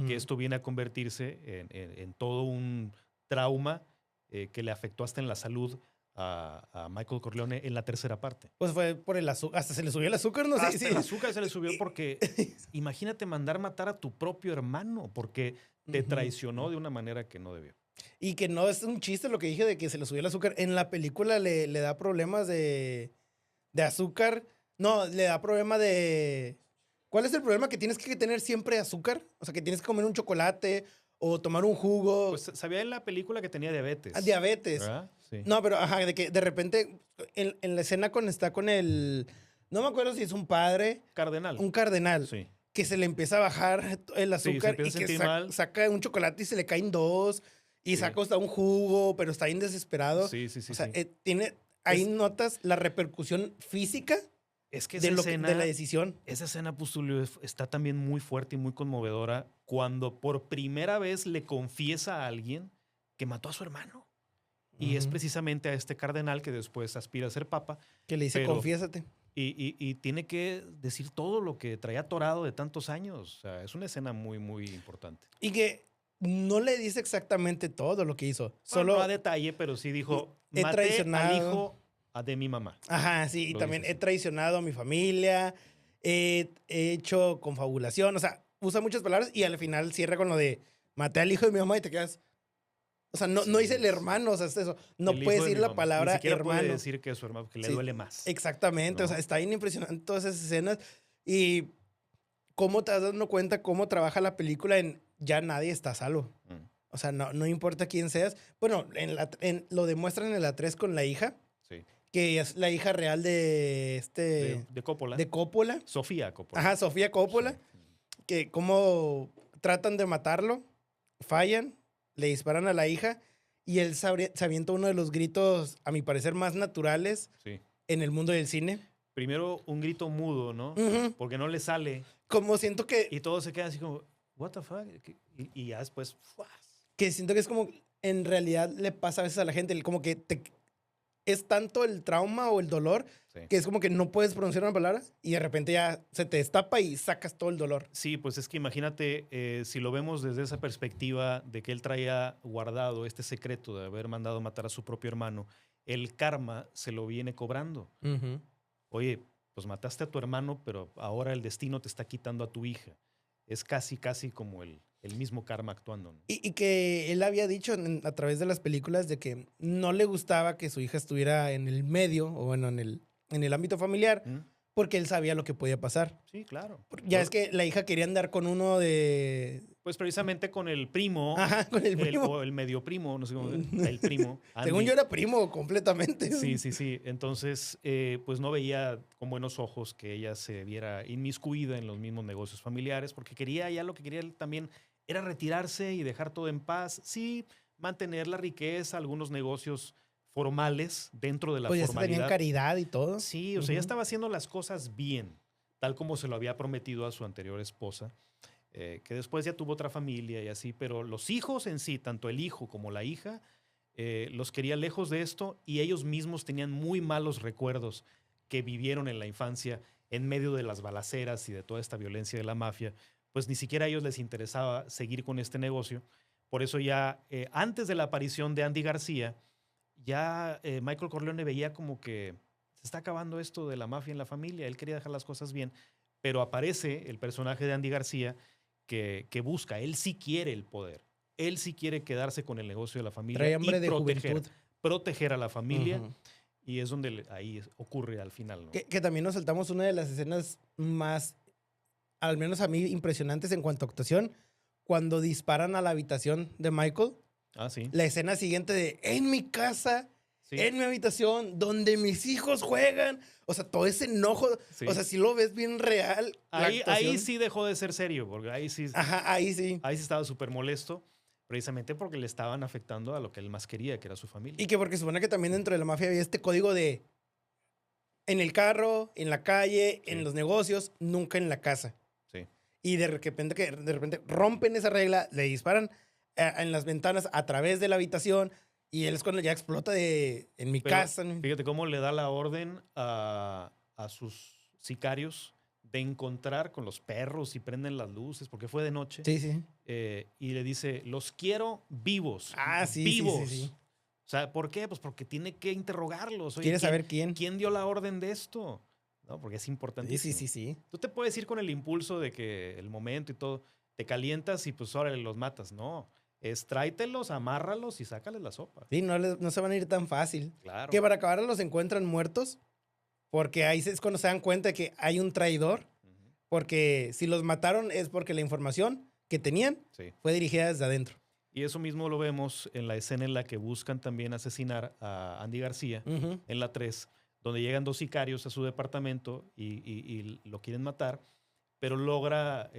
[SPEAKER 1] que esto viene a convertirse en todo un trauma que le afectó hasta en la salud a Michael Corleone en la tercera parte.
[SPEAKER 2] Pues fue por el azúcar. Hasta se le subió el azúcar, ¿no?
[SPEAKER 1] Sí. El azúcar se le subió porque imagínate mandar matar a tu propio hermano porque te traicionó de una manera que no debió.
[SPEAKER 2] Y que no es un chiste lo que dije de que se le subió el azúcar. En la película le da problemas de azúcar. No, le da problema de... ¿Cuál es el problema? Que tienes que tener siempre azúcar. O sea, que tienes que comer un chocolate o tomar un jugo.
[SPEAKER 1] Pues sabía en la película que tenía diabetes.
[SPEAKER 2] Diabetes.
[SPEAKER 1] ¿Verdad? Sí.
[SPEAKER 2] No, pero de que de repente en la escena está con el... No me acuerdo si es un padre.
[SPEAKER 1] Cardenal.
[SPEAKER 2] Un cardenal.
[SPEAKER 1] Sí.
[SPEAKER 2] Que se le empieza a bajar el azúcar y que saca un chocolate y se le caen 2. Y saca hasta un jugo, pero está bien desesperado.
[SPEAKER 1] Sí.
[SPEAKER 2] O sea, tiene... Ahí notas la repercusión física
[SPEAKER 1] Es que
[SPEAKER 2] de la decisión.
[SPEAKER 1] Esa escena, Pustulio, está también muy fuerte y muy conmovedora cuando por primera vez le confiesa a alguien que mató a su hermano. Y es precisamente a este cardenal que después aspira a ser papa.
[SPEAKER 2] Que le dice, confiésate.
[SPEAKER 1] Y tiene que decir todo lo que traía atorado de tantos años. O sea, es una escena muy, muy importante.
[SPEAKER 2] Y que no le dice exactamente todo lo que hizo. Solo
[SPEAKER 1] no a detalle, pero sí dijo, maté al hijo de mi mamá.
[SPEAKER 2] Ajá, sí. Y también he traicionado a mi familia. He hecho confabulación. O sea, usa muchas palabras y al final cierra con lo de maté al hijo de mi mamá y te quedas... O sea, no dice el hermano, o sea, es eso. No puede decir la palabra
[SPEAKER 1] Ni siquiera
[SPEAKER 2] hermano.
[SPEAKER 1] Puede decir que es su hermano, que le duele más.
[SPEAKER 2] Exactamente, ¿no? O sea, está bien impresionante todas esas escenas. Y cómo te das dando cuenta cómo trabaja la película en ya nadie está a salvo. O sea, no importa quién seas. Bueno, lo demuestran en la 3 con la hija.
[SPEAKER 1] Sí.
[SPEAKER 2] Que es la hija real de
[SPEAKER 1] de Coppola.
[SPEAKER 2] De Coppola.
[SPEAKER 1] Sofía Coppola.
[SPEAKER 2] Ajá, Sofía Coppola. Sí. Que cómo tratan de matarlo, fallan, le disparan a la hija y él se avienta uno de los gritos, a mi parecer, más naturales en el mundo del cine.
[SPEAKER 1] Primero un grito mudo, ¿no? Porque no le sale.
[SPEAKER 2] Como siento que...
[SPEAKER 1] Y todo se queda así como, what the fuck? Y ya después... ¡fuas!
[SPEAKER 2] Que siento que es como, en realidad le pasa a veces a la gente, como que es tanto el trauma o el dolor que es como que no puedes pronunciar una palabra y de repente ya se te destapa y sacas todo el dolor.
[SPEAKER 1] Sí, pues es que imagínate, si lo vemos desde esa perspectiva de que él traía guardado este secreto de haber mandado matar a su propio hermano, el karma se lo viene cobrando. Oye, pues mataste a tu hermano, pero ahora el destino te está quitando a tu hija. Es casi como el mismo karma actuando, ¿no?
[SPEAKER 2] Y que él había dicho a través de las películas de que no le gustaba que su hija estuviera en el medio o bueno, en el ámbito familiar porque él sabía lo que podía pasar.
[SPEAKER 1] Sí, claro.
[SPEAKER 2] Ya es que la hija quería andar con uno de...
[SPEAKER 1] Pues precisamente con el primo.
[SPEAKER 2] Ajá, con el primo.
[SPEAKER 1] O el medio primo, no sé cómo. El primo. Andy.
[SPEAKER 2] Según yo era primo completamente.
[SPEAKER 1] Sí. Entonces, pues no veía con buenos ojos que ella se viera inmiscuida en los mismos negocios familiares porque lo que quería él también era retirarse y dejar todo en paz. Sí, mantener la riqueza, algunos negocios formales dentro de la formalidad.
[SPEAKER 2] Pues ya tenían caridad y todo.
[SPEAKER 1] Sí, o sea, ya estaba haciendo las cosas bien, tal como se lo había prometido a su anterior esposa, que después ya tuvo otra familia y así, pero los hijos en sí, tanto el hijo como la hija, los quería lejos de esto y ellos mismos tenían muy malos recuerdos que vivieron en la infancia en medio de las balaceras y de toda esta violencia de la mafia. Pues ni siquiera a ellos les interesaba seguir con este negocio. Por eso ya antes de la aparición de Andy García, ya Michael Corleone veía como que se está acabando esto de la mafia en la familia. Él quería dejar las cosas bien, pero aparece el personaje de Andy García que busca. Él sí quiere el poder. Él sí quiere quedarse con el negocio de la familia.
[SPEAKER 2] Trae hambre de juventud.
[SPEAKER 1] Proteger a la familia. Y es donde ahí ocurre al final, ¿no?
[SPEAKER 2] Que también nos saltamos una de las escenas más, al menos a mí, impresionantes en cuanto a actuación, cuando disparan a la habitación de Michael.
[SPEAKER 1] Ah, sí.
[SPEAKER 2] La escena siguiente de en mi casa, en mi habitación, donde mis hijos juegan. O sea, todo ese enojo. Sí. O sea, si lo ves bien real.
[SPEAKER 1] Ahí sí dejó de ser serio, porque ahí sí.
[SPEAKER 2] Ajá, ahí sí.
[SPEAKER 1] Ahí sí estaba súper molesto, precisamente porque le estaban afectando a lo que él más quería, que era su familia.
[SPEAKER 2] Y que porque supone que también dentro de la mafia había este código de en el carro, en la calle, en los negocios, nunca en la casa.
[SPEAKER 1] Sí.
[SPEAKER 2] Y de repente rompen esa regla, le disparan en las ventanas a través de la habitación y él es cuando ya explota en mi casa.
[SPEAKER 1] Fíjate cómo le da la orden a sus sicarios de encontrar con los perros y prenden las luces porque fue de noche.
[SPEAKER 2] Sí.
[SPEAKER 1] Y le dice, los quiero vivos.
[SPEAKER 2] Ah, sí.
[SPEAKER 1] Vivos.
[SPEAKER 2] Sí.
[SPEAKER 1] O sea, ¿por qué? Pues porque tiene que interrogarlos.
[SPEAKER 2] Oye, ¿quiere saber quién?
[SPEAKER 1] ¿Quién dio la orden de esto? ¿No? Porque es importantísimo.
[SPEAKER 2] Sí.
[SPEAKER 1] Tú te puedes ir con el impulso de que el momento y todo, te calientas y pues ahora los matas. No. Tráetelos, amárralos y sácales la sopa.
[SPEAKER 2] Sí, no se van a ir tan fácil.
[SPEAKER 1] Claro.
[SPEAKER 2] Que para acabar los encuentran muertos, porque ahí es cuando se dan cuenta de que hay un traidor, porque si los mataron es porque la información que tenían fue dirigida desde adentro.
[SPEAKER 1] Y eso mismo lo vemos en la escena en la que buscan también asesinar a Andy García, en la 3, donde llegan 2 sicarios a su departamento y lo quieren matar, pero logra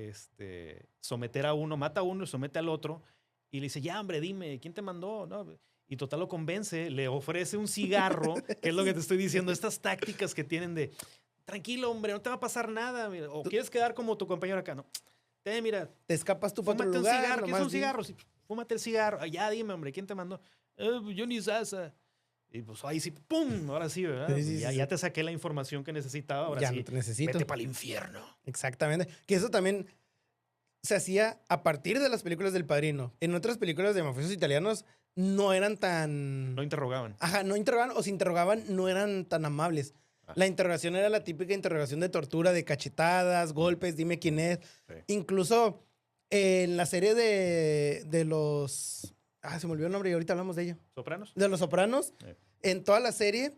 [SPEAKER 1] someter a uno, mata a uno y somete al otro. Y le dice, ya, hombre, dime, ¿quién te mandó? No. Y total lo convence, le ofrece un cigarro, que es lo que te estoy diciendo, estas tácticas que tienen de, tranquilo, hombre, no te va a pasar nada. Mira. O quieres quedar como tu compañero acá, ¿no? Mira.
[SPEAKER 2] Te escapas tú para otro
[SPEAKER 1] Fúmate
[SPEAKER 2] lugar.
[SPEAKER 1] un cigarro, ¿quieres un
[SPEAKER 2] di.
[SPEAKER 1] cigarro? Sí, fúmate el cigarro. Ya dime, hombre, ¿quién te mandó? Johnny Sasa. Y pues ahí sí, ¡pum! Ahora sí, ¿verdad?
[SPEAKER 2] Sí,
[SPEAKER 1] ya te saqué la información que necesitaba, ahora
[SPEAKER 2] ya
[SPEAKER 1] sí.
[SPEAKER 2] No te necesito.
[SPEAKER 1] Vete para el infierno.
[SPEAKER 2] Exactamente. Que eso también se hacía a partir de las películas del Padrino. En otras películas de mafiosos italianos no eran tan...
[SPEAKER 1] No interrogaban.
[SPEAKER 2] Ajá, no interrogaban, o si interrogaban no eran tan amables. La interrogación era la típica interrogación de tortura, de cachetadas, golpes, dime quién es.
[SPEAKER 1] Sí.
[SPEAKER 2] Incluso en la serie de los... se me olvidó el nombre y ahorita hablamos de ello.
[SPEAKER 1] ¿Sopranos?
[SPEAKER 2] De los Sopranos.
[SPEAKER 1] Sí.
[SPEAKER 2] En toda la serie,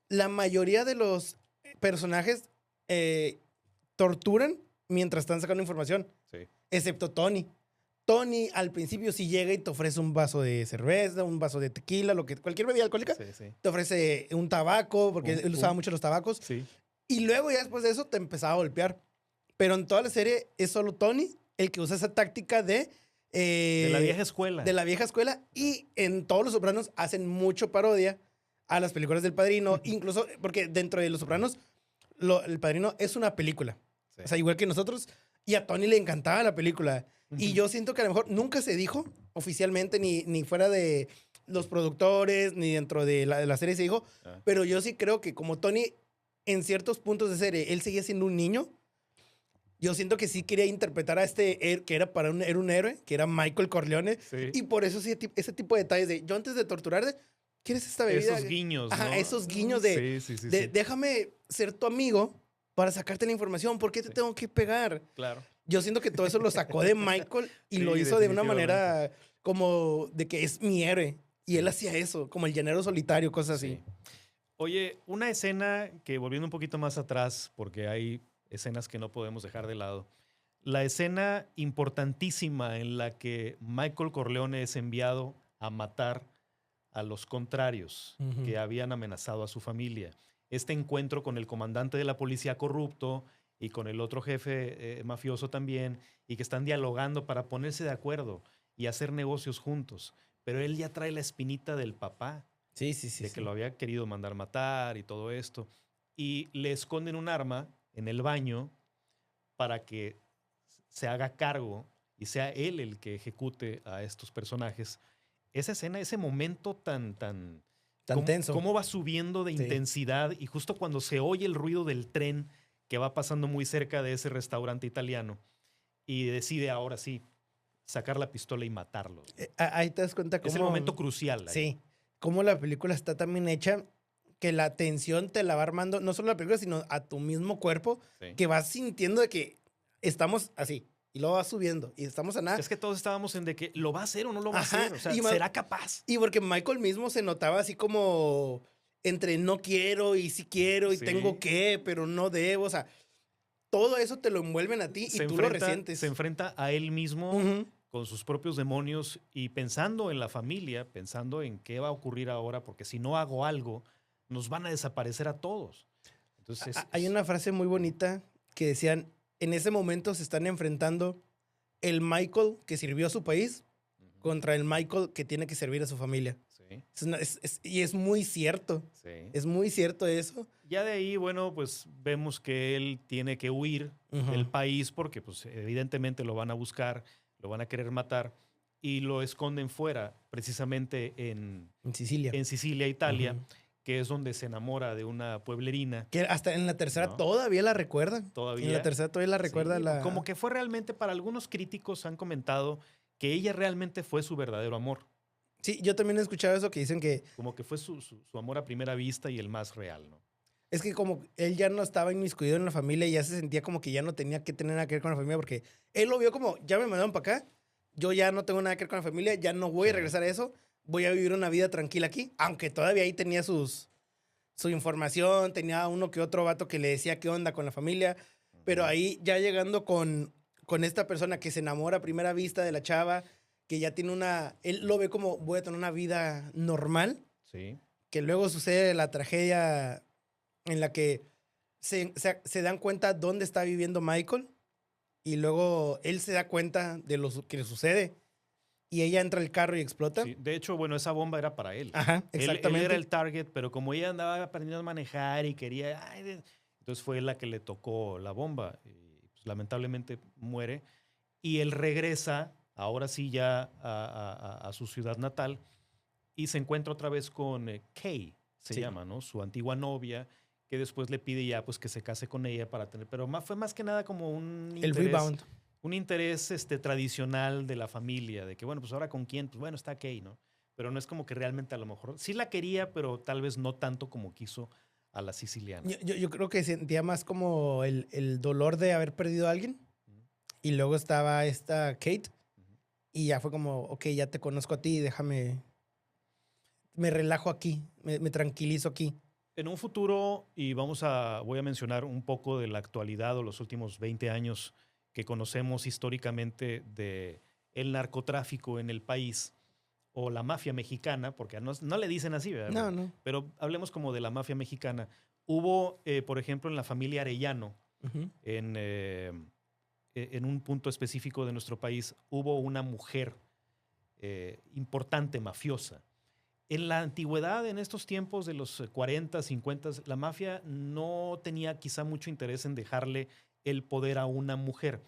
[SPEAKER 2] la mayoría de los personajes torturan mientras están sacando información.
[SPEAKER 1] Sí.
[SPEAKER 2] Excepto Tony. Tony al principio sí llega y te ofrece un vaso de cerveza, un vaso de tequila, cualquier bebida alcohólica.
[SPEAKER 1] Sí, sí.
[SPEAKER 2] Te ofrece un tabaco, porque él usaba mucho los tabacos.
[SPEAKER 1] Sí.
[SPEAKER 2] Y luego ya después de eso te empezaba a golpear. Pero en toda la serie es solo Tony el que usa esa táctica de
[SPEAKER 1] la vieja escuela.
[SPEAKER 2] De la vieja escuela. Y en todos Los Sopranos hacen mucho parodia a las películas del Padrino. Incluso porque dentro de Los Sopranos, El Padrino es una película. Sí. O sea, igual que nosotros. Y a Tony le encantaba la película. Y yo siento que a lo mejor nunca se dijo oficialmente, ni fuera de los productores, ni dentro de la serie se dijo. Pero yo sí creo que como Tony, en ciertos puntos de serie, él seguía siendo un niño. Yo siento que sí quería interpretar a que era un héroe, que era Michael Corleone. Sí. Y por eso sí, ese tipo de detalles de, yo antes de torturarte, ¿quieres esta bebida?
[SPEAKER 1] Esos guiños,
[SPEAKER 2] Ajá,
[SPEAKER 1] ¿no?
[SPEAKER 2] esos guiños de,
[SPEAKER 1] sí.
[SPEAKER 2] Déjame ser tu amigo para sacarte la información. ¿Por qué te tengo que pegar?
[SPEAKER 1] Claro.
[SPEAKER 2] Yo siento que todo eso lo sacó de Michael y lo hizo de una manera como de que es mi héroe. Y él hacía eso, como el llanero solitario, cosas así.
[SPEAKER 1] Oye, una escena que, volviendo un poquito más atrás, porque hay escenas que no podemos dejar de lado. La escena importantísima en la que Michael Corleone es enviado a matar a los contrarios que habían amenazado a su familia. Este encuentro con el comandante de la policía corrupto y con el otro jefe mafioso también, y que están dialogando para ponerse de acuerdo y hacer negocios juntos. Pero él ya trae la espinita del papá.
[SPEAKER 2] Sí.
[SPEAKER 1] De que lo había querido mandar matar y todo esto. Y le esconden un arma en el baño para que se haga cargo y sea él el que ejecute a estos personajes. Esa escena, ese momento tan
[SPEAKER 2] tenso.
[SPEAKER 1] Cómo va subiendo de intensidad, y justo cuando se oye el ruido del tren que va pasando muy cerca de ese restaurante italiano y decide ahora sí sacar la pistola y matarlo.
[SPEAKER 2] Ahí te das cuenta cómo...
[SPEAKER 1] Es el momento crucial. Ahí.
[SPEAKER 2] Sí. Cómo la película está también hecha, que la tensión te la va armando, no solo la película, sino a tu mismo cuerpo, que vas sintiendo de que estamos así, y luego vas subiendo, y estamos a nada.
[SPEAKER 1] Es que todos estábamos en de que lo va a hacer o no lo va a hacer, o sea, ¿será capaz?
[SPEAKER 2] Y porque Michael mismo se notaba así como entre no quiero y sí quiero y tengo que, pero no debo, o sea, todo eso te lo envuelven a ti y tú lo resientes.
[SPEAKER 1] Se enfrenta a él mismo con sus propios demonios y pensando en la familia, pensando en qué va a ocurrir ahora, porque si no hago algo, nos van a desaparecer a todos. Entonces,
[SPEAKER 2] hay una frase muy bonita que decían, en ese momento se están enfrentando el Michael que sirvió a su país contra el Michael que tiene que servir a su familia. Sí. Y es muy cierto. Sí. Es muy cierto eso.
[SPEAKER 1] Ya de ahí, bueno, pues vemos que él tiene que huir del país porque pues evidentemente lo van a buscar, lo van a querer matar y lo esconden fuera, precisamente en
[SPEAKER 2] Sicilia.
[SPEAKER 1] En Sicilia, Italia, que es donde se enamora de una pueblerina.
[SPEAKER 2] Que hasta en la tercera todavía la recuerdan.
[SPEAKER 1] Todavía.
[SPEAKER 2] En la tercera todavía la recuerda.
[SPEAKER 1] Sí, como que fue realmente, para algunos críticos han comentado que ella realmente fue su verdadero amor.
[SPEAKER 2] Sí, yo también he escuchado eso, que dicen que...
[SPEAKER 1] Como que fue su amor a primera vista y el más real, ¿no?
[SPEAKER 2] Es que como él ya no estaba inmiscuido en la familia y ya se sentía como que ya no tenía que tener nada que ver con la familia, porque él lo vio como, ya me mandaron para acá, yo ya no tengo nada que ver con la familia, ya no voy a regresar a eso, voy a vivir una vida tranquila aquí, aunque todavía ahí tenía su información, tenía uno que otro vato que le decía qué onda con la familia, pero ahí ya llegando con esta persona que se enamora a primera vista de la chava, que ya tiene él lo ve como, voy a tener una vida normal, que luego sucede la tragedia en la que se dan cuenta dónde está viviendo Michael y luego él se da cuenta de lo que le sucede y ella entra al carro y explota.
[SPEAKER 1] Sí, de hecho, bueno, esa bomba era para él.
[SPEAKER 2] Ajá, exactamente.
[SPEAKER 1] Él era el target, pero como ella andaba aprendiendo a manejar y quería... Entonces fue la que le tocó la bomba. Y, pues, lamentablemente muere. Y él regresa, ahora sí ya a su ciudad natal, y se encuentra otra vez con Kay, se llama, ¿no? Su antigua novia, que después le pide ya pues que se case con ella para tener... Pero fue más que nada como un
[SPEAKER 2] el rebound.
[SPEAKER 1] Un interés tradicional de la familia, de que, bueno, pues ahora con quién, pues bueno, está Kay, ¿no? Pero no es como que realmente a lo mejor... Sí la quería, pero tal vez no tanto como quiso a la siciliana.
[SPEAKER 2] Yo creo que sentía más como el dolor de haber perdido a alguien. Y luego estaba esta Kate. Y ya fue como, ok, ya te conozco a ti, déjame... Me relajo aquí, me tranquilizo aquí.
[SPEAKER 1] En un futuro, y voy a mencionar un poco de la actualidad o los últimos 20 años que conocemos históricamente de el narcotráfico en el país o la mafia mexicana, porque no le dicen así, ¿verdad?
[SPEAKER 2] No.
[SPEAKER 1] Pero hablemos como de la mafia mexicana. Hubo, por ejemplo, en la familia Arellano, en un punto específico de nuestro país, hubo una mujer importante, mafiosa. En la antigüedad, en estos tiempos de los 40, 50, la mafia no tenía quizá mucho interés en dejarle el poder a una mujer.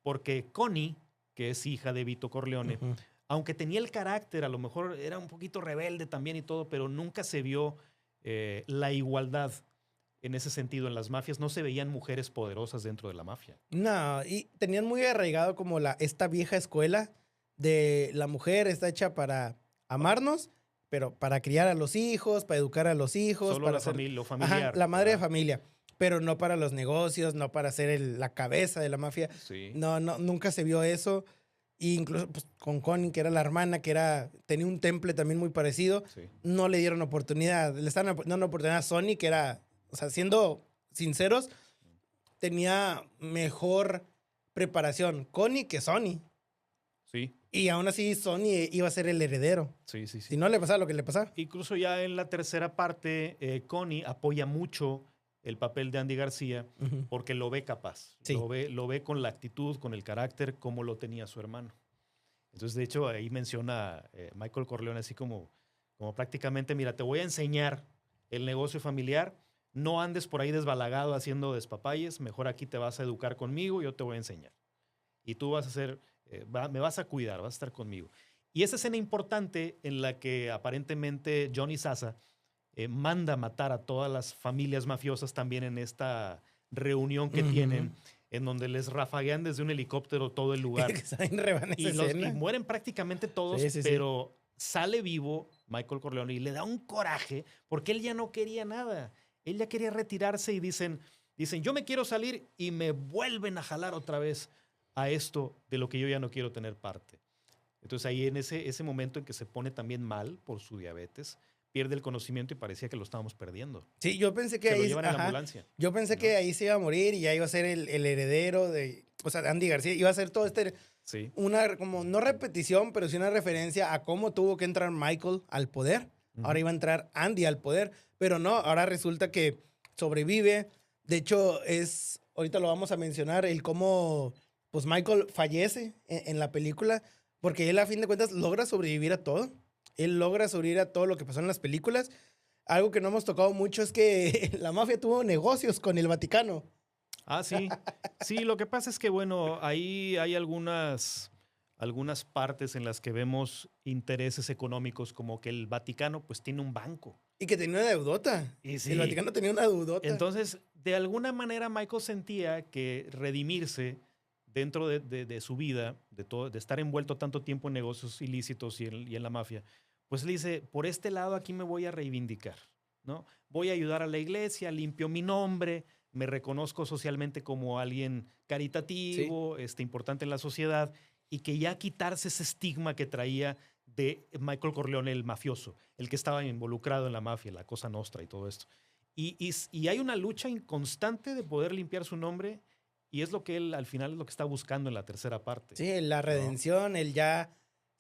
[SPEAKER 1] Porque Connie, que es hija de Vito Corleone, aunque tenía el carácter, a lo mejor era un poquito rebelde también y todo, pero nunca se vio la igualdad en ese sentido. En las mafias no se veían mujeres poderosas dentro de la mafia.
[SPEAKER 2] No, y tenían muy arraigado como esta vieja escuela de la mujer está hecha para amarnos, pero para criar a los hijos, para educar a los hijos.
[SPEAKER 1] Solo
[SPEAKER 2] para
[SPEAKER 1] lo familiar.
[SPEAKER 2] Ajá, la madre de familia, pero no para los negocios, no para ser la cabeza de la mafia.
[SPEAKER 1] Sí.
[SPEAKER 2] No, nunca se vio eso. E incluso pues, con Connie, que era la hermana, tenía un temple también muy parecido, no le dieron oportunidad. Le estaban dando oportunidad a Sonny, que era, o sea, siendo sinceros, tenía mejor preparación Connie que Sonny.
[SPEAKER 1] Sí.
[SPEAKER 2] Y aún así Sonny iba a ser el heredero.
[SPEAKER 1] Sí.
[SPEAKER 2] Si no le pasaba lo que le pasaba.
[SPEAKER 1] Incluso ya en la tercera parte, Connie apoya mucho el papel de Andy García porque lo ve capaz.
[SPEAKER 2] Sí.
[SPEAKER 1] Lo ve con la actitud, con el carácter, como lo tenía su hermano. Entonces, de hecho, ahí menciona Michael Corleone así como prácticamente, mira, te voy a enseñar el negocio familiar. No andes por ahí desbalagado haciendo despapalles. Mejor aquí te vas a educar conmigo y yo te voy a enseñar. Y tú vas a ser... me vas a cuidar, vas a estar conmigo. Y esa escena importante en la que aparentemente Johnny Sasa manda matar a todas las familias mafiosas también en esta reunión que tienen, en donde les rafaguean desde un helicóptero todo el lugar. Y mueren prácticamente todos, pero sale vivo Michael Corleone y le da un coraje porque él ya no quería nada. Él ya quería retirarse y dicen, yo me quiero salir y me vuelven a jalar otra vez a esto de lo que yo ya no quiero tener parte. Entonces ahí en ese momento en que se pone también mal por su diabetes, pierde el conocimiento y parecía que lo estábamos perdiendo.
[SPEAKER 2] Sí, yo pensé que
[SPEAKER 1] se lo llevan en la ambulancia.
[SPEAKER 2] Yo pensé que ahí se iba a morir y ya iba a ser el heredero de, o sea, Andy García. Iba a ser todo una, como no repetición, pero sí una referencia a cómo tuvo que entrar Michael al poder. Ahora iba a entrar Andy al poder, pero no, ahora resulta que sobrevive. De hecho, ahorita lo vamos a mencionar, el cómo pues Michael fallece en la película, porque él a fin de cuentas logra sobrevivir a todo. Él logra sobrevivir a todo lo que pasó en las películas. Algo que no hemos tocado mucho es que la mafia tuvo negocios con el Vaticano.
[SPEAKER 1] Ah, sí. Sí, lo que pasa es que, bueno, ahí hay algunas partes en las que vemos intereses económicos, como que el Vaticano pues tiene un banco.
[SPEAKER 2] Y que tenía una deudota.
[SPEAKER 1] Y sí.
[SPEAKER 2] El Vaticano tenía una deudota.
[SPEAKER 1] Entonces, de alguna manera Michael sentía que redimirse dentro de su vida, de estar envuelto tanto tiempo en negocios ilícitos y en la mafia, pues le dice, por este lado aquí me voy a reivindicar, ¿no? Voy a ayudar a la iglesia, limpio mi nombre, me reconozco socialmente como alguien caritativo, importante en la sociedad, y que ya quitarse ese estigma que traía de Michael Corleone, el mafioso, el que estaba involucrado en la mafia, la Cosa Nostra y todo esto. Y hay una lucha inconstante de poder limpiar su nombre. Y es lo que él, al final, es lo que está buscando en la tercera parte.
[SPEAKER 2] Sí, la redención, el ya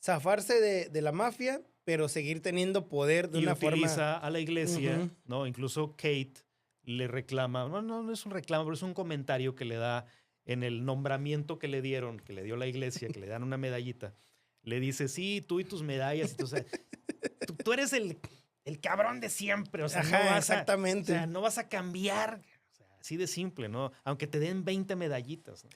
[SPEAKER 2] zafarse de la mafia, pero seguir teniendo poder de una forma...
[SPEAKER 1] Y utiliza a la iglesia, ¿no? Incluso Kate le reclama, no es un reclamo, pero es un comentario que le da en el nombramiento que le dieron, que le dio la iglesia, que le dan una medallita. Le dice, sí, tú y tus medallas. Y tú, o sea, tú eres el cabrón de siempre. O sea,
[SPEAKER 2] Ajá, exactamente.
[SPEAKER 1] O sea, no vas a cambiar... Así de simple, ¿no? Aunque te den 20 medallitas, ¿no?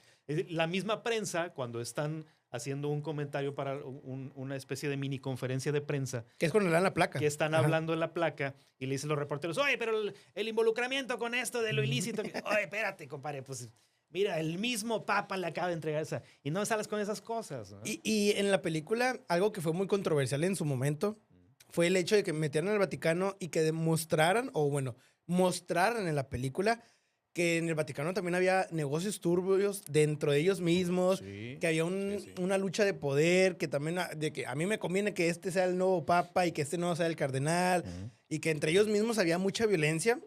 [SPEAKER 1] La misma prensa, cuando están haciendo un comentario para una especie de mini conferencia de prensa.
[SPEAKER 2] Que es cuando le dan la placa.
[SPEAKER 1] Que están hablando de la placa y le dicen los reporteros, oye, pero el involucramiento con esto de lo ilícito. Oye, espérate, compadre, pues mira, el mismo Papa le acaba de entregar esa. Y no sales con esas cosas, ¿no?
[SPEAKER 2] Y en la película, algo que fue muy controversial en su momento fue el hecho de que metieran al Vaticano y que demostraran, o bueno, mostraran en la película que en el Vaticano también había negocios turbios dentro de ellos mismos, que había una lucha de poder, que también de que a mí me conviene que este sea el nuevo papa y que este no sea el cardenal, y que entre ellos mismos había mucha violencia,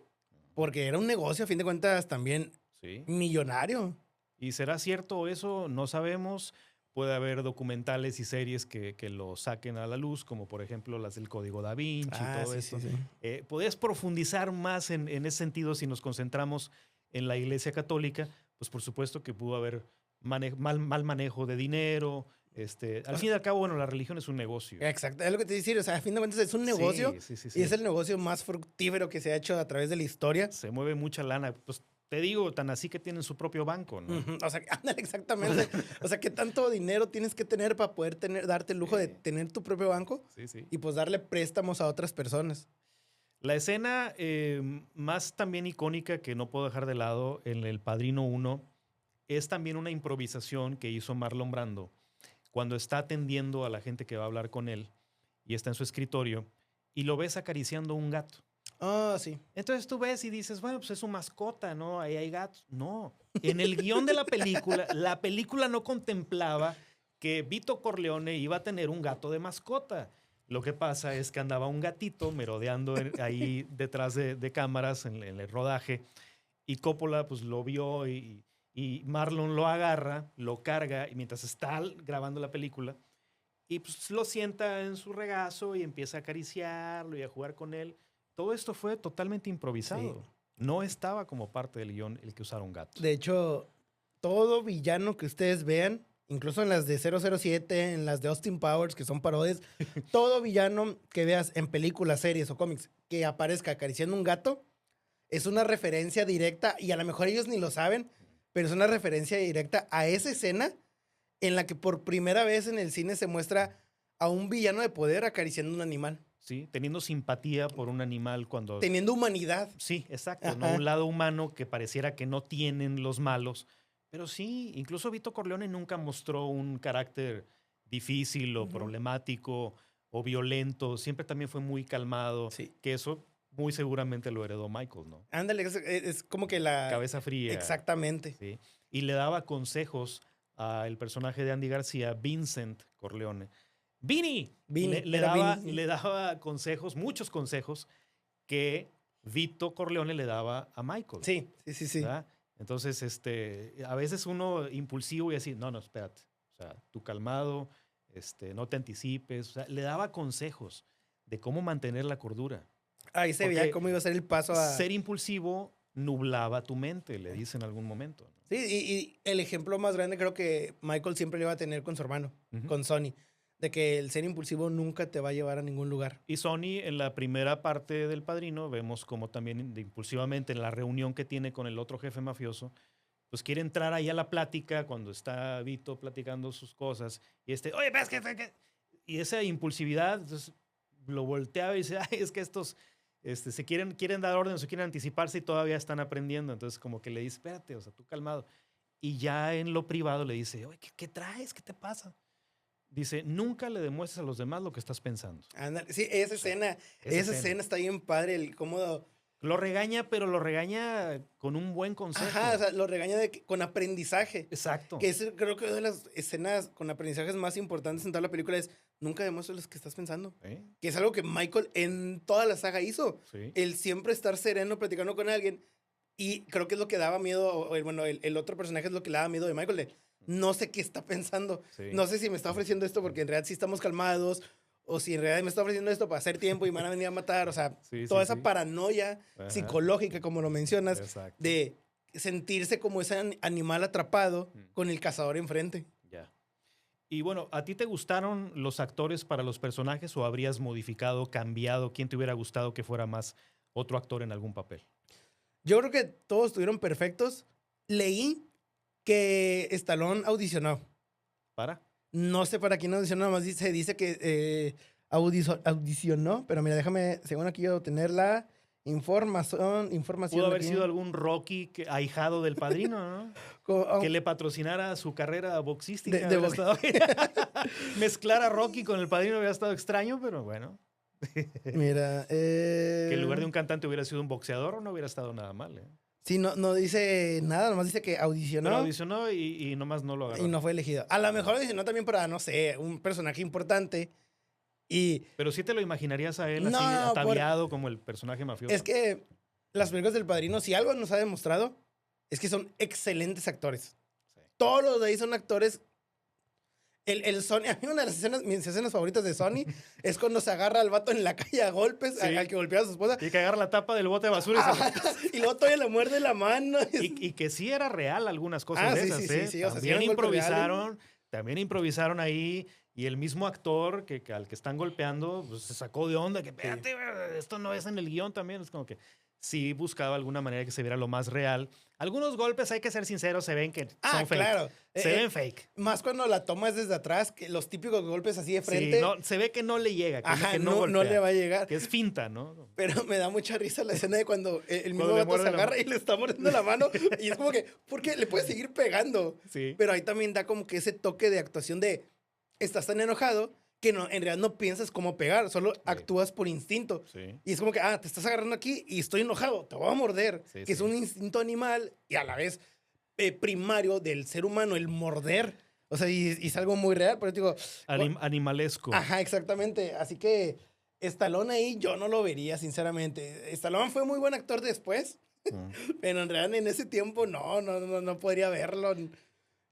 [SPEAKER 2] porque era un negocio, a fin de cuentas, también millonario.
[SPEAKER 1] ¿Y será cierto eso? No sabemos. Puede haber documentales y series que lo saquen a la luz, como por ejemplo las del Código Da Vinci y todo esto. ¿Podrías profundizar más en ese sentido si nos concentramos en la Iglesia Católica? Pues por supuesto que pudo haber mal manejo de dinero. Al fin y al cabo, bueno, la religión es un negocio.
[SPEAKER 2] Exacto, es lo que te decía. O sea, a fin de cuentas es un negocio y es el negocio más fructífero que se ha hecho a través de la historia.
[SPEAKER 1] Se mueve mucha lana. Pues te digo, tan así que tienen su propio banco, ¿no?
[SPEAKER 2] O sea, ándale, exactamente. O sea, ¿qué tanto dinero tienes que tener para poder darte el lujo de tener tu propio banco? Y pues darle préstamos a otras personas.
[SPEAKER 1] La escena más también icónica que no puedo dejar de lado en El Padrino 1 es también una improvisación que hizo Marlon Brando cuando está atendiendo a la gente que va a hablar con él y está en su escritorio y lo ves acariciando un gato.
[SPEAKER 2] Ah, sí.
[SPEAKER 1] Entonces tú ves y dices, bueno, pues es su mascota, ¿no? Ahí hay gatos. No. En el guión de la película no contemplaba que Vito Corleone iba a tener un gato de mascota. Lo que pasa es que andaba un gatito merodeando ahí detrás de cámaras en el rodaje y Coppola pues lo vio y Marlon lo agarra, lo carga y mientras está grabando la película y pues lo sienta en su regazo y empieza a acariciarlo y a jugar con él. Todo esto fue totalmente improvisado. Sí. No estaba como parte del guión el que usaron gatos.
[SPEAKER 2] De hecho, todo villano que ustedes vean, incluso en las de 007, en las de Austin Powers, que son parodias, todo villano que veas en películas, series o cómics que aparezca acariciando un gato, es una referencia directa, y a lo mejor ellos ni lo saben, pero es una referencia directa a esa escena en la que por primera vez en el cine se muestra a un villano de poder acariciando un animal.
[SPEAKER 1] Sí, teniendo simpatía por un animal cuando...
[SPEAKER 2] Teniendo humanidad.
[SPEAKER 1] Sí, exacto. ¿No? Un lado humano que pareciera que no tienen los malos. Pero sí, incluso Vito Corleone nunca mostró un carácter difícil o problemático o violento. Siempre también fue muy calmado. Sí. Que eso muy seguramente lo heredó Michael, ¿no?
[SPEAKER 2] Ándale, es como que la...
[SPEAKER 1] Cabeza fría.
[SPEAKER 2] Exactamente.
[SPEAKER 1] Sí. Y le daba consejos al personaje de Andy García, Vincent Corleone. Vini le daba consejos, muchos consejos que Vito Corleone le daba a Michael.
[SPEAKER 2] Sí.
[SPEAKER 1] ¿Verdad? Entonces, a veces uno impulsivo y así, no, espérate. O sea, tú calmado, no te anticipes. O sea, le daba consejos de cómo mantener la cordura.
[SPEAKER 2] Ahí se veía cómo iba a ser el paso a...
[SPEAKER 1] Ser impulsivo nublaba tu mente, le dice en algún momento, ¿no?
[SPEAKER 2] Sí, y el ejemplo más grande creo que Michael siempre le iba a tener con su hermano, con Sonny. De que el ser impulsivo nunca te va a llevar a ningún lugar.
[SPEAKER 1] Y Sonny, en la primera parte del Padrino, vemos como también impulsivamente en la reunión que tiene con el otro jefe mafioso, pues quiere entrar ahí a la plática cuando está Vito platicando sus cosas. Y oye, ves que... Y esa impulsividad, entonces, lo voltea y dice, ay, es que estos se quieren dar órdenes o quieren anticiparse y todavía están aprendiendo. Entonces como que le dice, espérate, o sea, tú calmado. Y ya en lo privado le dice, oye, ¿qué traes? ¿Qué te pasa? Dice, nunca le demuestres a los demás lo que estás pensando.
[SPEAKER 2] Ándale, sí, esa escena está bien padre, el cómo...
[SPEAKER 1] Lo regaña, pero lo regaña con un buen consejo.
[SPEAKER 2] Ajá, o sea, lo regaña con aprendizaje.
[SPEAKER 1] Exacto.
[SPEAKER 2] Que creo que una de las escenas con aprendizajes más importantes en toda la película es, nunca demuestres lo que estás pensando. Que es algo que Michael en toda la saga hizo. Sí. El siempre estar sereno platicando con alguien. Y creo que es lo que daba miedo, bueno, el otro personaje es lo que le daba miedo de Michael, no sé qué está pensando. Sí. No sé si me está ofreciendo esto porque en realidad sí estamos calmados o si en realidad me está ofreciendo esto para hacer tiempo y me van a venir a matar. O sea, toda esa paranoia psicológica, como lo mencionas, de sentirse como ese animal atrapado con el cazador enfrente.
[SPEAKER 1] Ya. Y bueno, ¿a ti te gustaron los actores para los personajes o habrías modificado, cambiado? ¿Quién te hubiera gustado que fuera más otro actor en algún papel?
[SPEAKER 2] Yo creo que todos estuvieron perfectos. Leí que Stallone audicionó.
[SPEAKER 1] ¿Para?
[SPEAKER 2] No sé para quién audicionó, nada más dice que audicionó, pero mira, déjame, según aquí yo tener la información.
[SPEAKER 1] Pudo haber
[SPEAKER 2] aquí.
[SPEAKER 1] sido algún Rocky ahijado del Padrino, ¿no? Que le patrocinara su carrera boxística. Mezclar a Rocky con el Padrino hubiera estado extraño, pero bueno.
[SPEAKER 2] Mira.
[SPEAKER 1] Que en lugar de un cantante hubiera sido un boxeador, no hubiera estado nada mal.
[SPEAKER 2] Sí, no dice nada, nomás dice que audicionó.
[SPEAKER 1] Pero audicionó y nomás no lo agarró.
[SPEAKER 2] Y no fue elegido. A lo mejor audicionó también para, no sé, un personaje importante.
[SPEAKER 1] Pero sí te lo imaginarías a él así, ataviado como el personaje mafioso.
[SPEAKER 2] Es que las películas del Padrino, si algo nos ha demostrado, es que son excelentes actores. Sí. Todos los de ahí son actores. El Sony, a mí una de mis escenas favoritas de Sony es cuando se agarra al vato en la calle a golpes, sí, al que golpea a su esposa.
[SPEAKER 1] Y que agarra la tapa del bote de basura
[SPEAKER 2] y luego todavía le muerde la mano.
[SPEAKER 1] Y que sí era real algunas cosas de esas.
[SPEAKER 2] Sí.
[SPEAKER 1] También improvisaron ahí. Y el mismo actor al que están golpeando pues, se sacó de onda. Que espérate, esto no es en el guión también. Es como que sí buscaba alguna manera que se viera lo más real. Algunos golpes, hay que ser sinceros, se ven que son fake.
[SPEAKER 2] Claro.
[SPEAKER 1] Se ven fake.
[SPEAKER 2] Más cuando la tomas desde atrás, que los típicos golpes así de frente.
[SPEAKER 1] Sí, se ve que no le llega. Que
[SPEAKER 2] no le va a llegar.
[SPEAKER 1] Que es finta, ¿no?
[SPEAKER 2] Pero me da mucha risa la escena de cuando el mismo vato se agarra y le está mordiendo la mano. Y es como que, porque le puede seguir pegando.
[SPEAKER 1] Sí.
[SPEAKER 2] Pero ahí también da como que ese toque de actuación de, estás tan enojado que no, en realidad no piensas cómo pegar, solo actúas por instinto.
[SPEAKER 1] Sí.
[SPEAKER 2] Y es como que, te estás agarrando aquí y estoy enojado, te voy a morder. Que es un instinto animal y a la vez primario del ser humano, el morder. O sea, y es algo muy real, pero digo...
[SPEAKER 1] Animalesco.
[SPEAKER 2] Ajá, exactamente. Así que Stallone ahí yo no lo vería, sinceramente. Stallone fue muy buen actor después, pero en realidad en ese tiempo no podría verlo.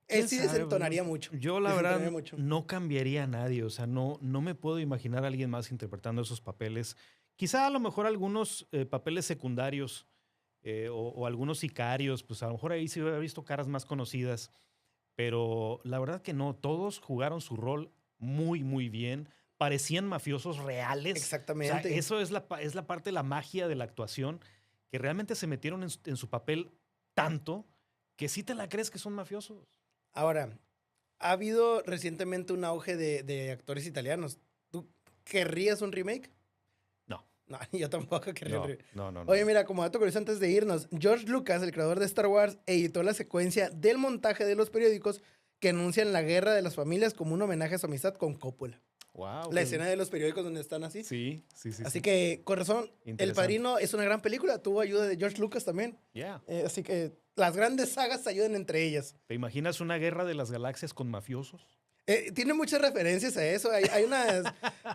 [SPEAKER 2] Él sí desentonaría mucho.
[SPEAKER 1] Yo, la verdad, no cambiaría a nadie. O sea, no me puedo imaginar a alguien más interpretando esos papeles. Quizá a lo mejor algunos papeles secundarios o algunos sicarios, pues a lo mejor ahí sí hubiera visto caras más conocidas. Pero la verdad que no. Todos jugaron su rol muy, muy bien. Parecían mafiosos reales.
[SPEAKER 2] Exactamente.
[SPEAKER 1] O sea, eso es la parte de la magia de la actuación, que realmente se metieron en su papel tanto que sí te la crees que son mafiosos.
[SPEAKER 2] Ahora, ha habido recientemente un auge de actores italianos. ¿Tú querrías un remake?
[SPEAKER 1] No.
[SPEAKER 2] No, yo tampoco querría un remake.
[SPEAKER 1] No.
[SPEAKER 2] Oye, mira, como dato curioso antes de irnos, George Lucas, el creador de Star Wars, editó la secuencia del montaje de los periódicos que anuncian la guerra de las familias como un homenaje a su amistad con Coppola.
[SPEAKER 1] Wow.
[SPEAKER 2] La escena de los periódicos donde están así.
[SPEAKER 1] Sí.
[SPEAKER 2] Así que, con razón, El Padrino es una gran película. Tuvo ayuda de George Lucas también.
[SPEAKER 1] Yeah.
[SPEAKER 2] Así que las grandes sagas se ayudan entre ellas.
[SPEAKER 1] ¿Te imaginas una guerra de las galaxias con mafiosos?
[SPEAKER 2] Tiene muchas referencias a eso.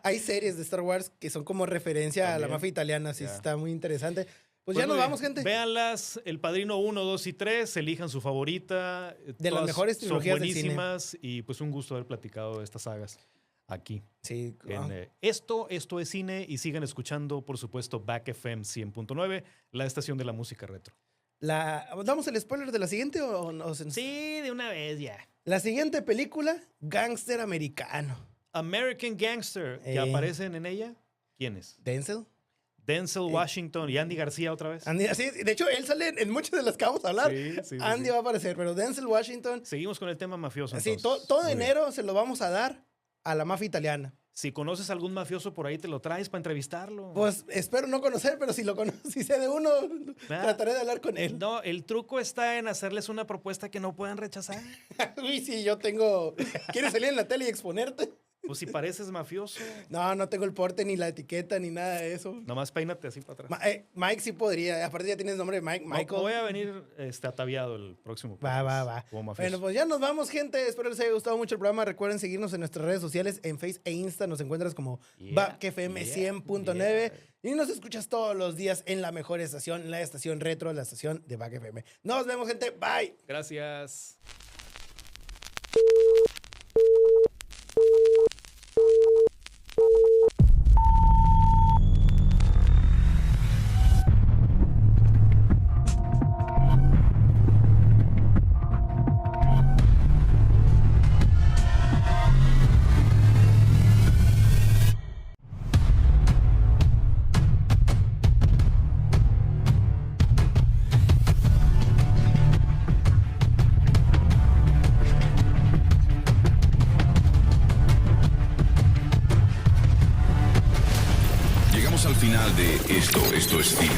[SPEAKER 2] Hay series de Star Wars que son como referencia también a la mafia italiana. Así está muy interesante. Pues ya nos vamos, gente.
[SPEAKER 1] Véanlas, El Padrino 1, 2 y 3, elijan su favorita.
[SPEAKER 2] De las mejores trilogías del cine.
[SPEAKER 1] Son buenísimas y pues un gusto haber platicado de estas sagas aquí.
[SPEAKER 2] Sí.
[SPEAKER 1] Esto es cine y sigan escuchando, por supuesto, Back FM 100.9, la estación de la música retro.
[SPEAKER 2] ¿Damos el spoiler de la siguiente o no?
[SPEAKER 1] Sí, de una vez ya.
[SPEAKER 2] La siguiente película, Gángster Americano.
[SPEAKER 1] American Gangster, que aparecen en ella. ¿Quiénes? Denzel Washington y Andy García otra vez.
[SPEAKER 2] Sí, de hecho, él sale en muchas de las que vamos a hablar.
[SPEAKER 1] Sí,
[SPEAKER 2] Andy va a aparecer, pero Denzel Washington.
[SPEAKER 1] Seguimos con el tema mafioso.
[SPEAKER 2] Sí, todo enero se lo vamos a dar a la mafia italiana.
[SPEAKER 1] Si conoces algún mafioso por ahí, te lo traes para entrevistarlo.
[SPEAKER 2] Pues espero no conocer, pero si sé de uno, trataré de hablar con él.
[SPEAKER 1] No, el truco está en hacerles una propuesta que no puedan rechazar.
[SPEAKER 2] Uy, sí, yo tengo... ¿Quieres salir en la tele y exponerte?
[SPEAKER 1] Pues si pareces mafioso.
[SPEAKER 2] No tengo el porte, ni la etiqueta, ni nada de eso.
[SPEAKER 1] Nomás peínate así para atrás.
[SPEAKER 2] Mike sí podría. Aparte ya tienes nombre de Michael.
[SPEAKER 1] Voy a venir ataviado el próximo.
[SPEAKER 2] Va.
[SPEAKER 1] Como mafioso.
[SPEAKER 2] Bueno, pues ya nos vamos, gente. Espero les haya gustado mucho el programa. Recuerden seguirnos en nuestras redes sociales. En Face e Insta nos encuentras como BackFM 100.9. Y nos escuchas todos los días en la mejor estación, la estación retro, la estación de BackFM. Nos vemos, gente. Bye.
[SPEAKER 1] Gracias.
[SPEAKER 3] final de Esto es Cine.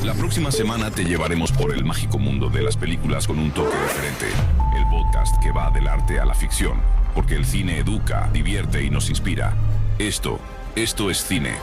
[SPEAKER 3] La próxima semana te llevaremos por el mágico mundo de las películas con un toque diferente. El podcast que va del arte a la ficción. Porque el cine educa, divierte y nos inspira. Esto es Cine.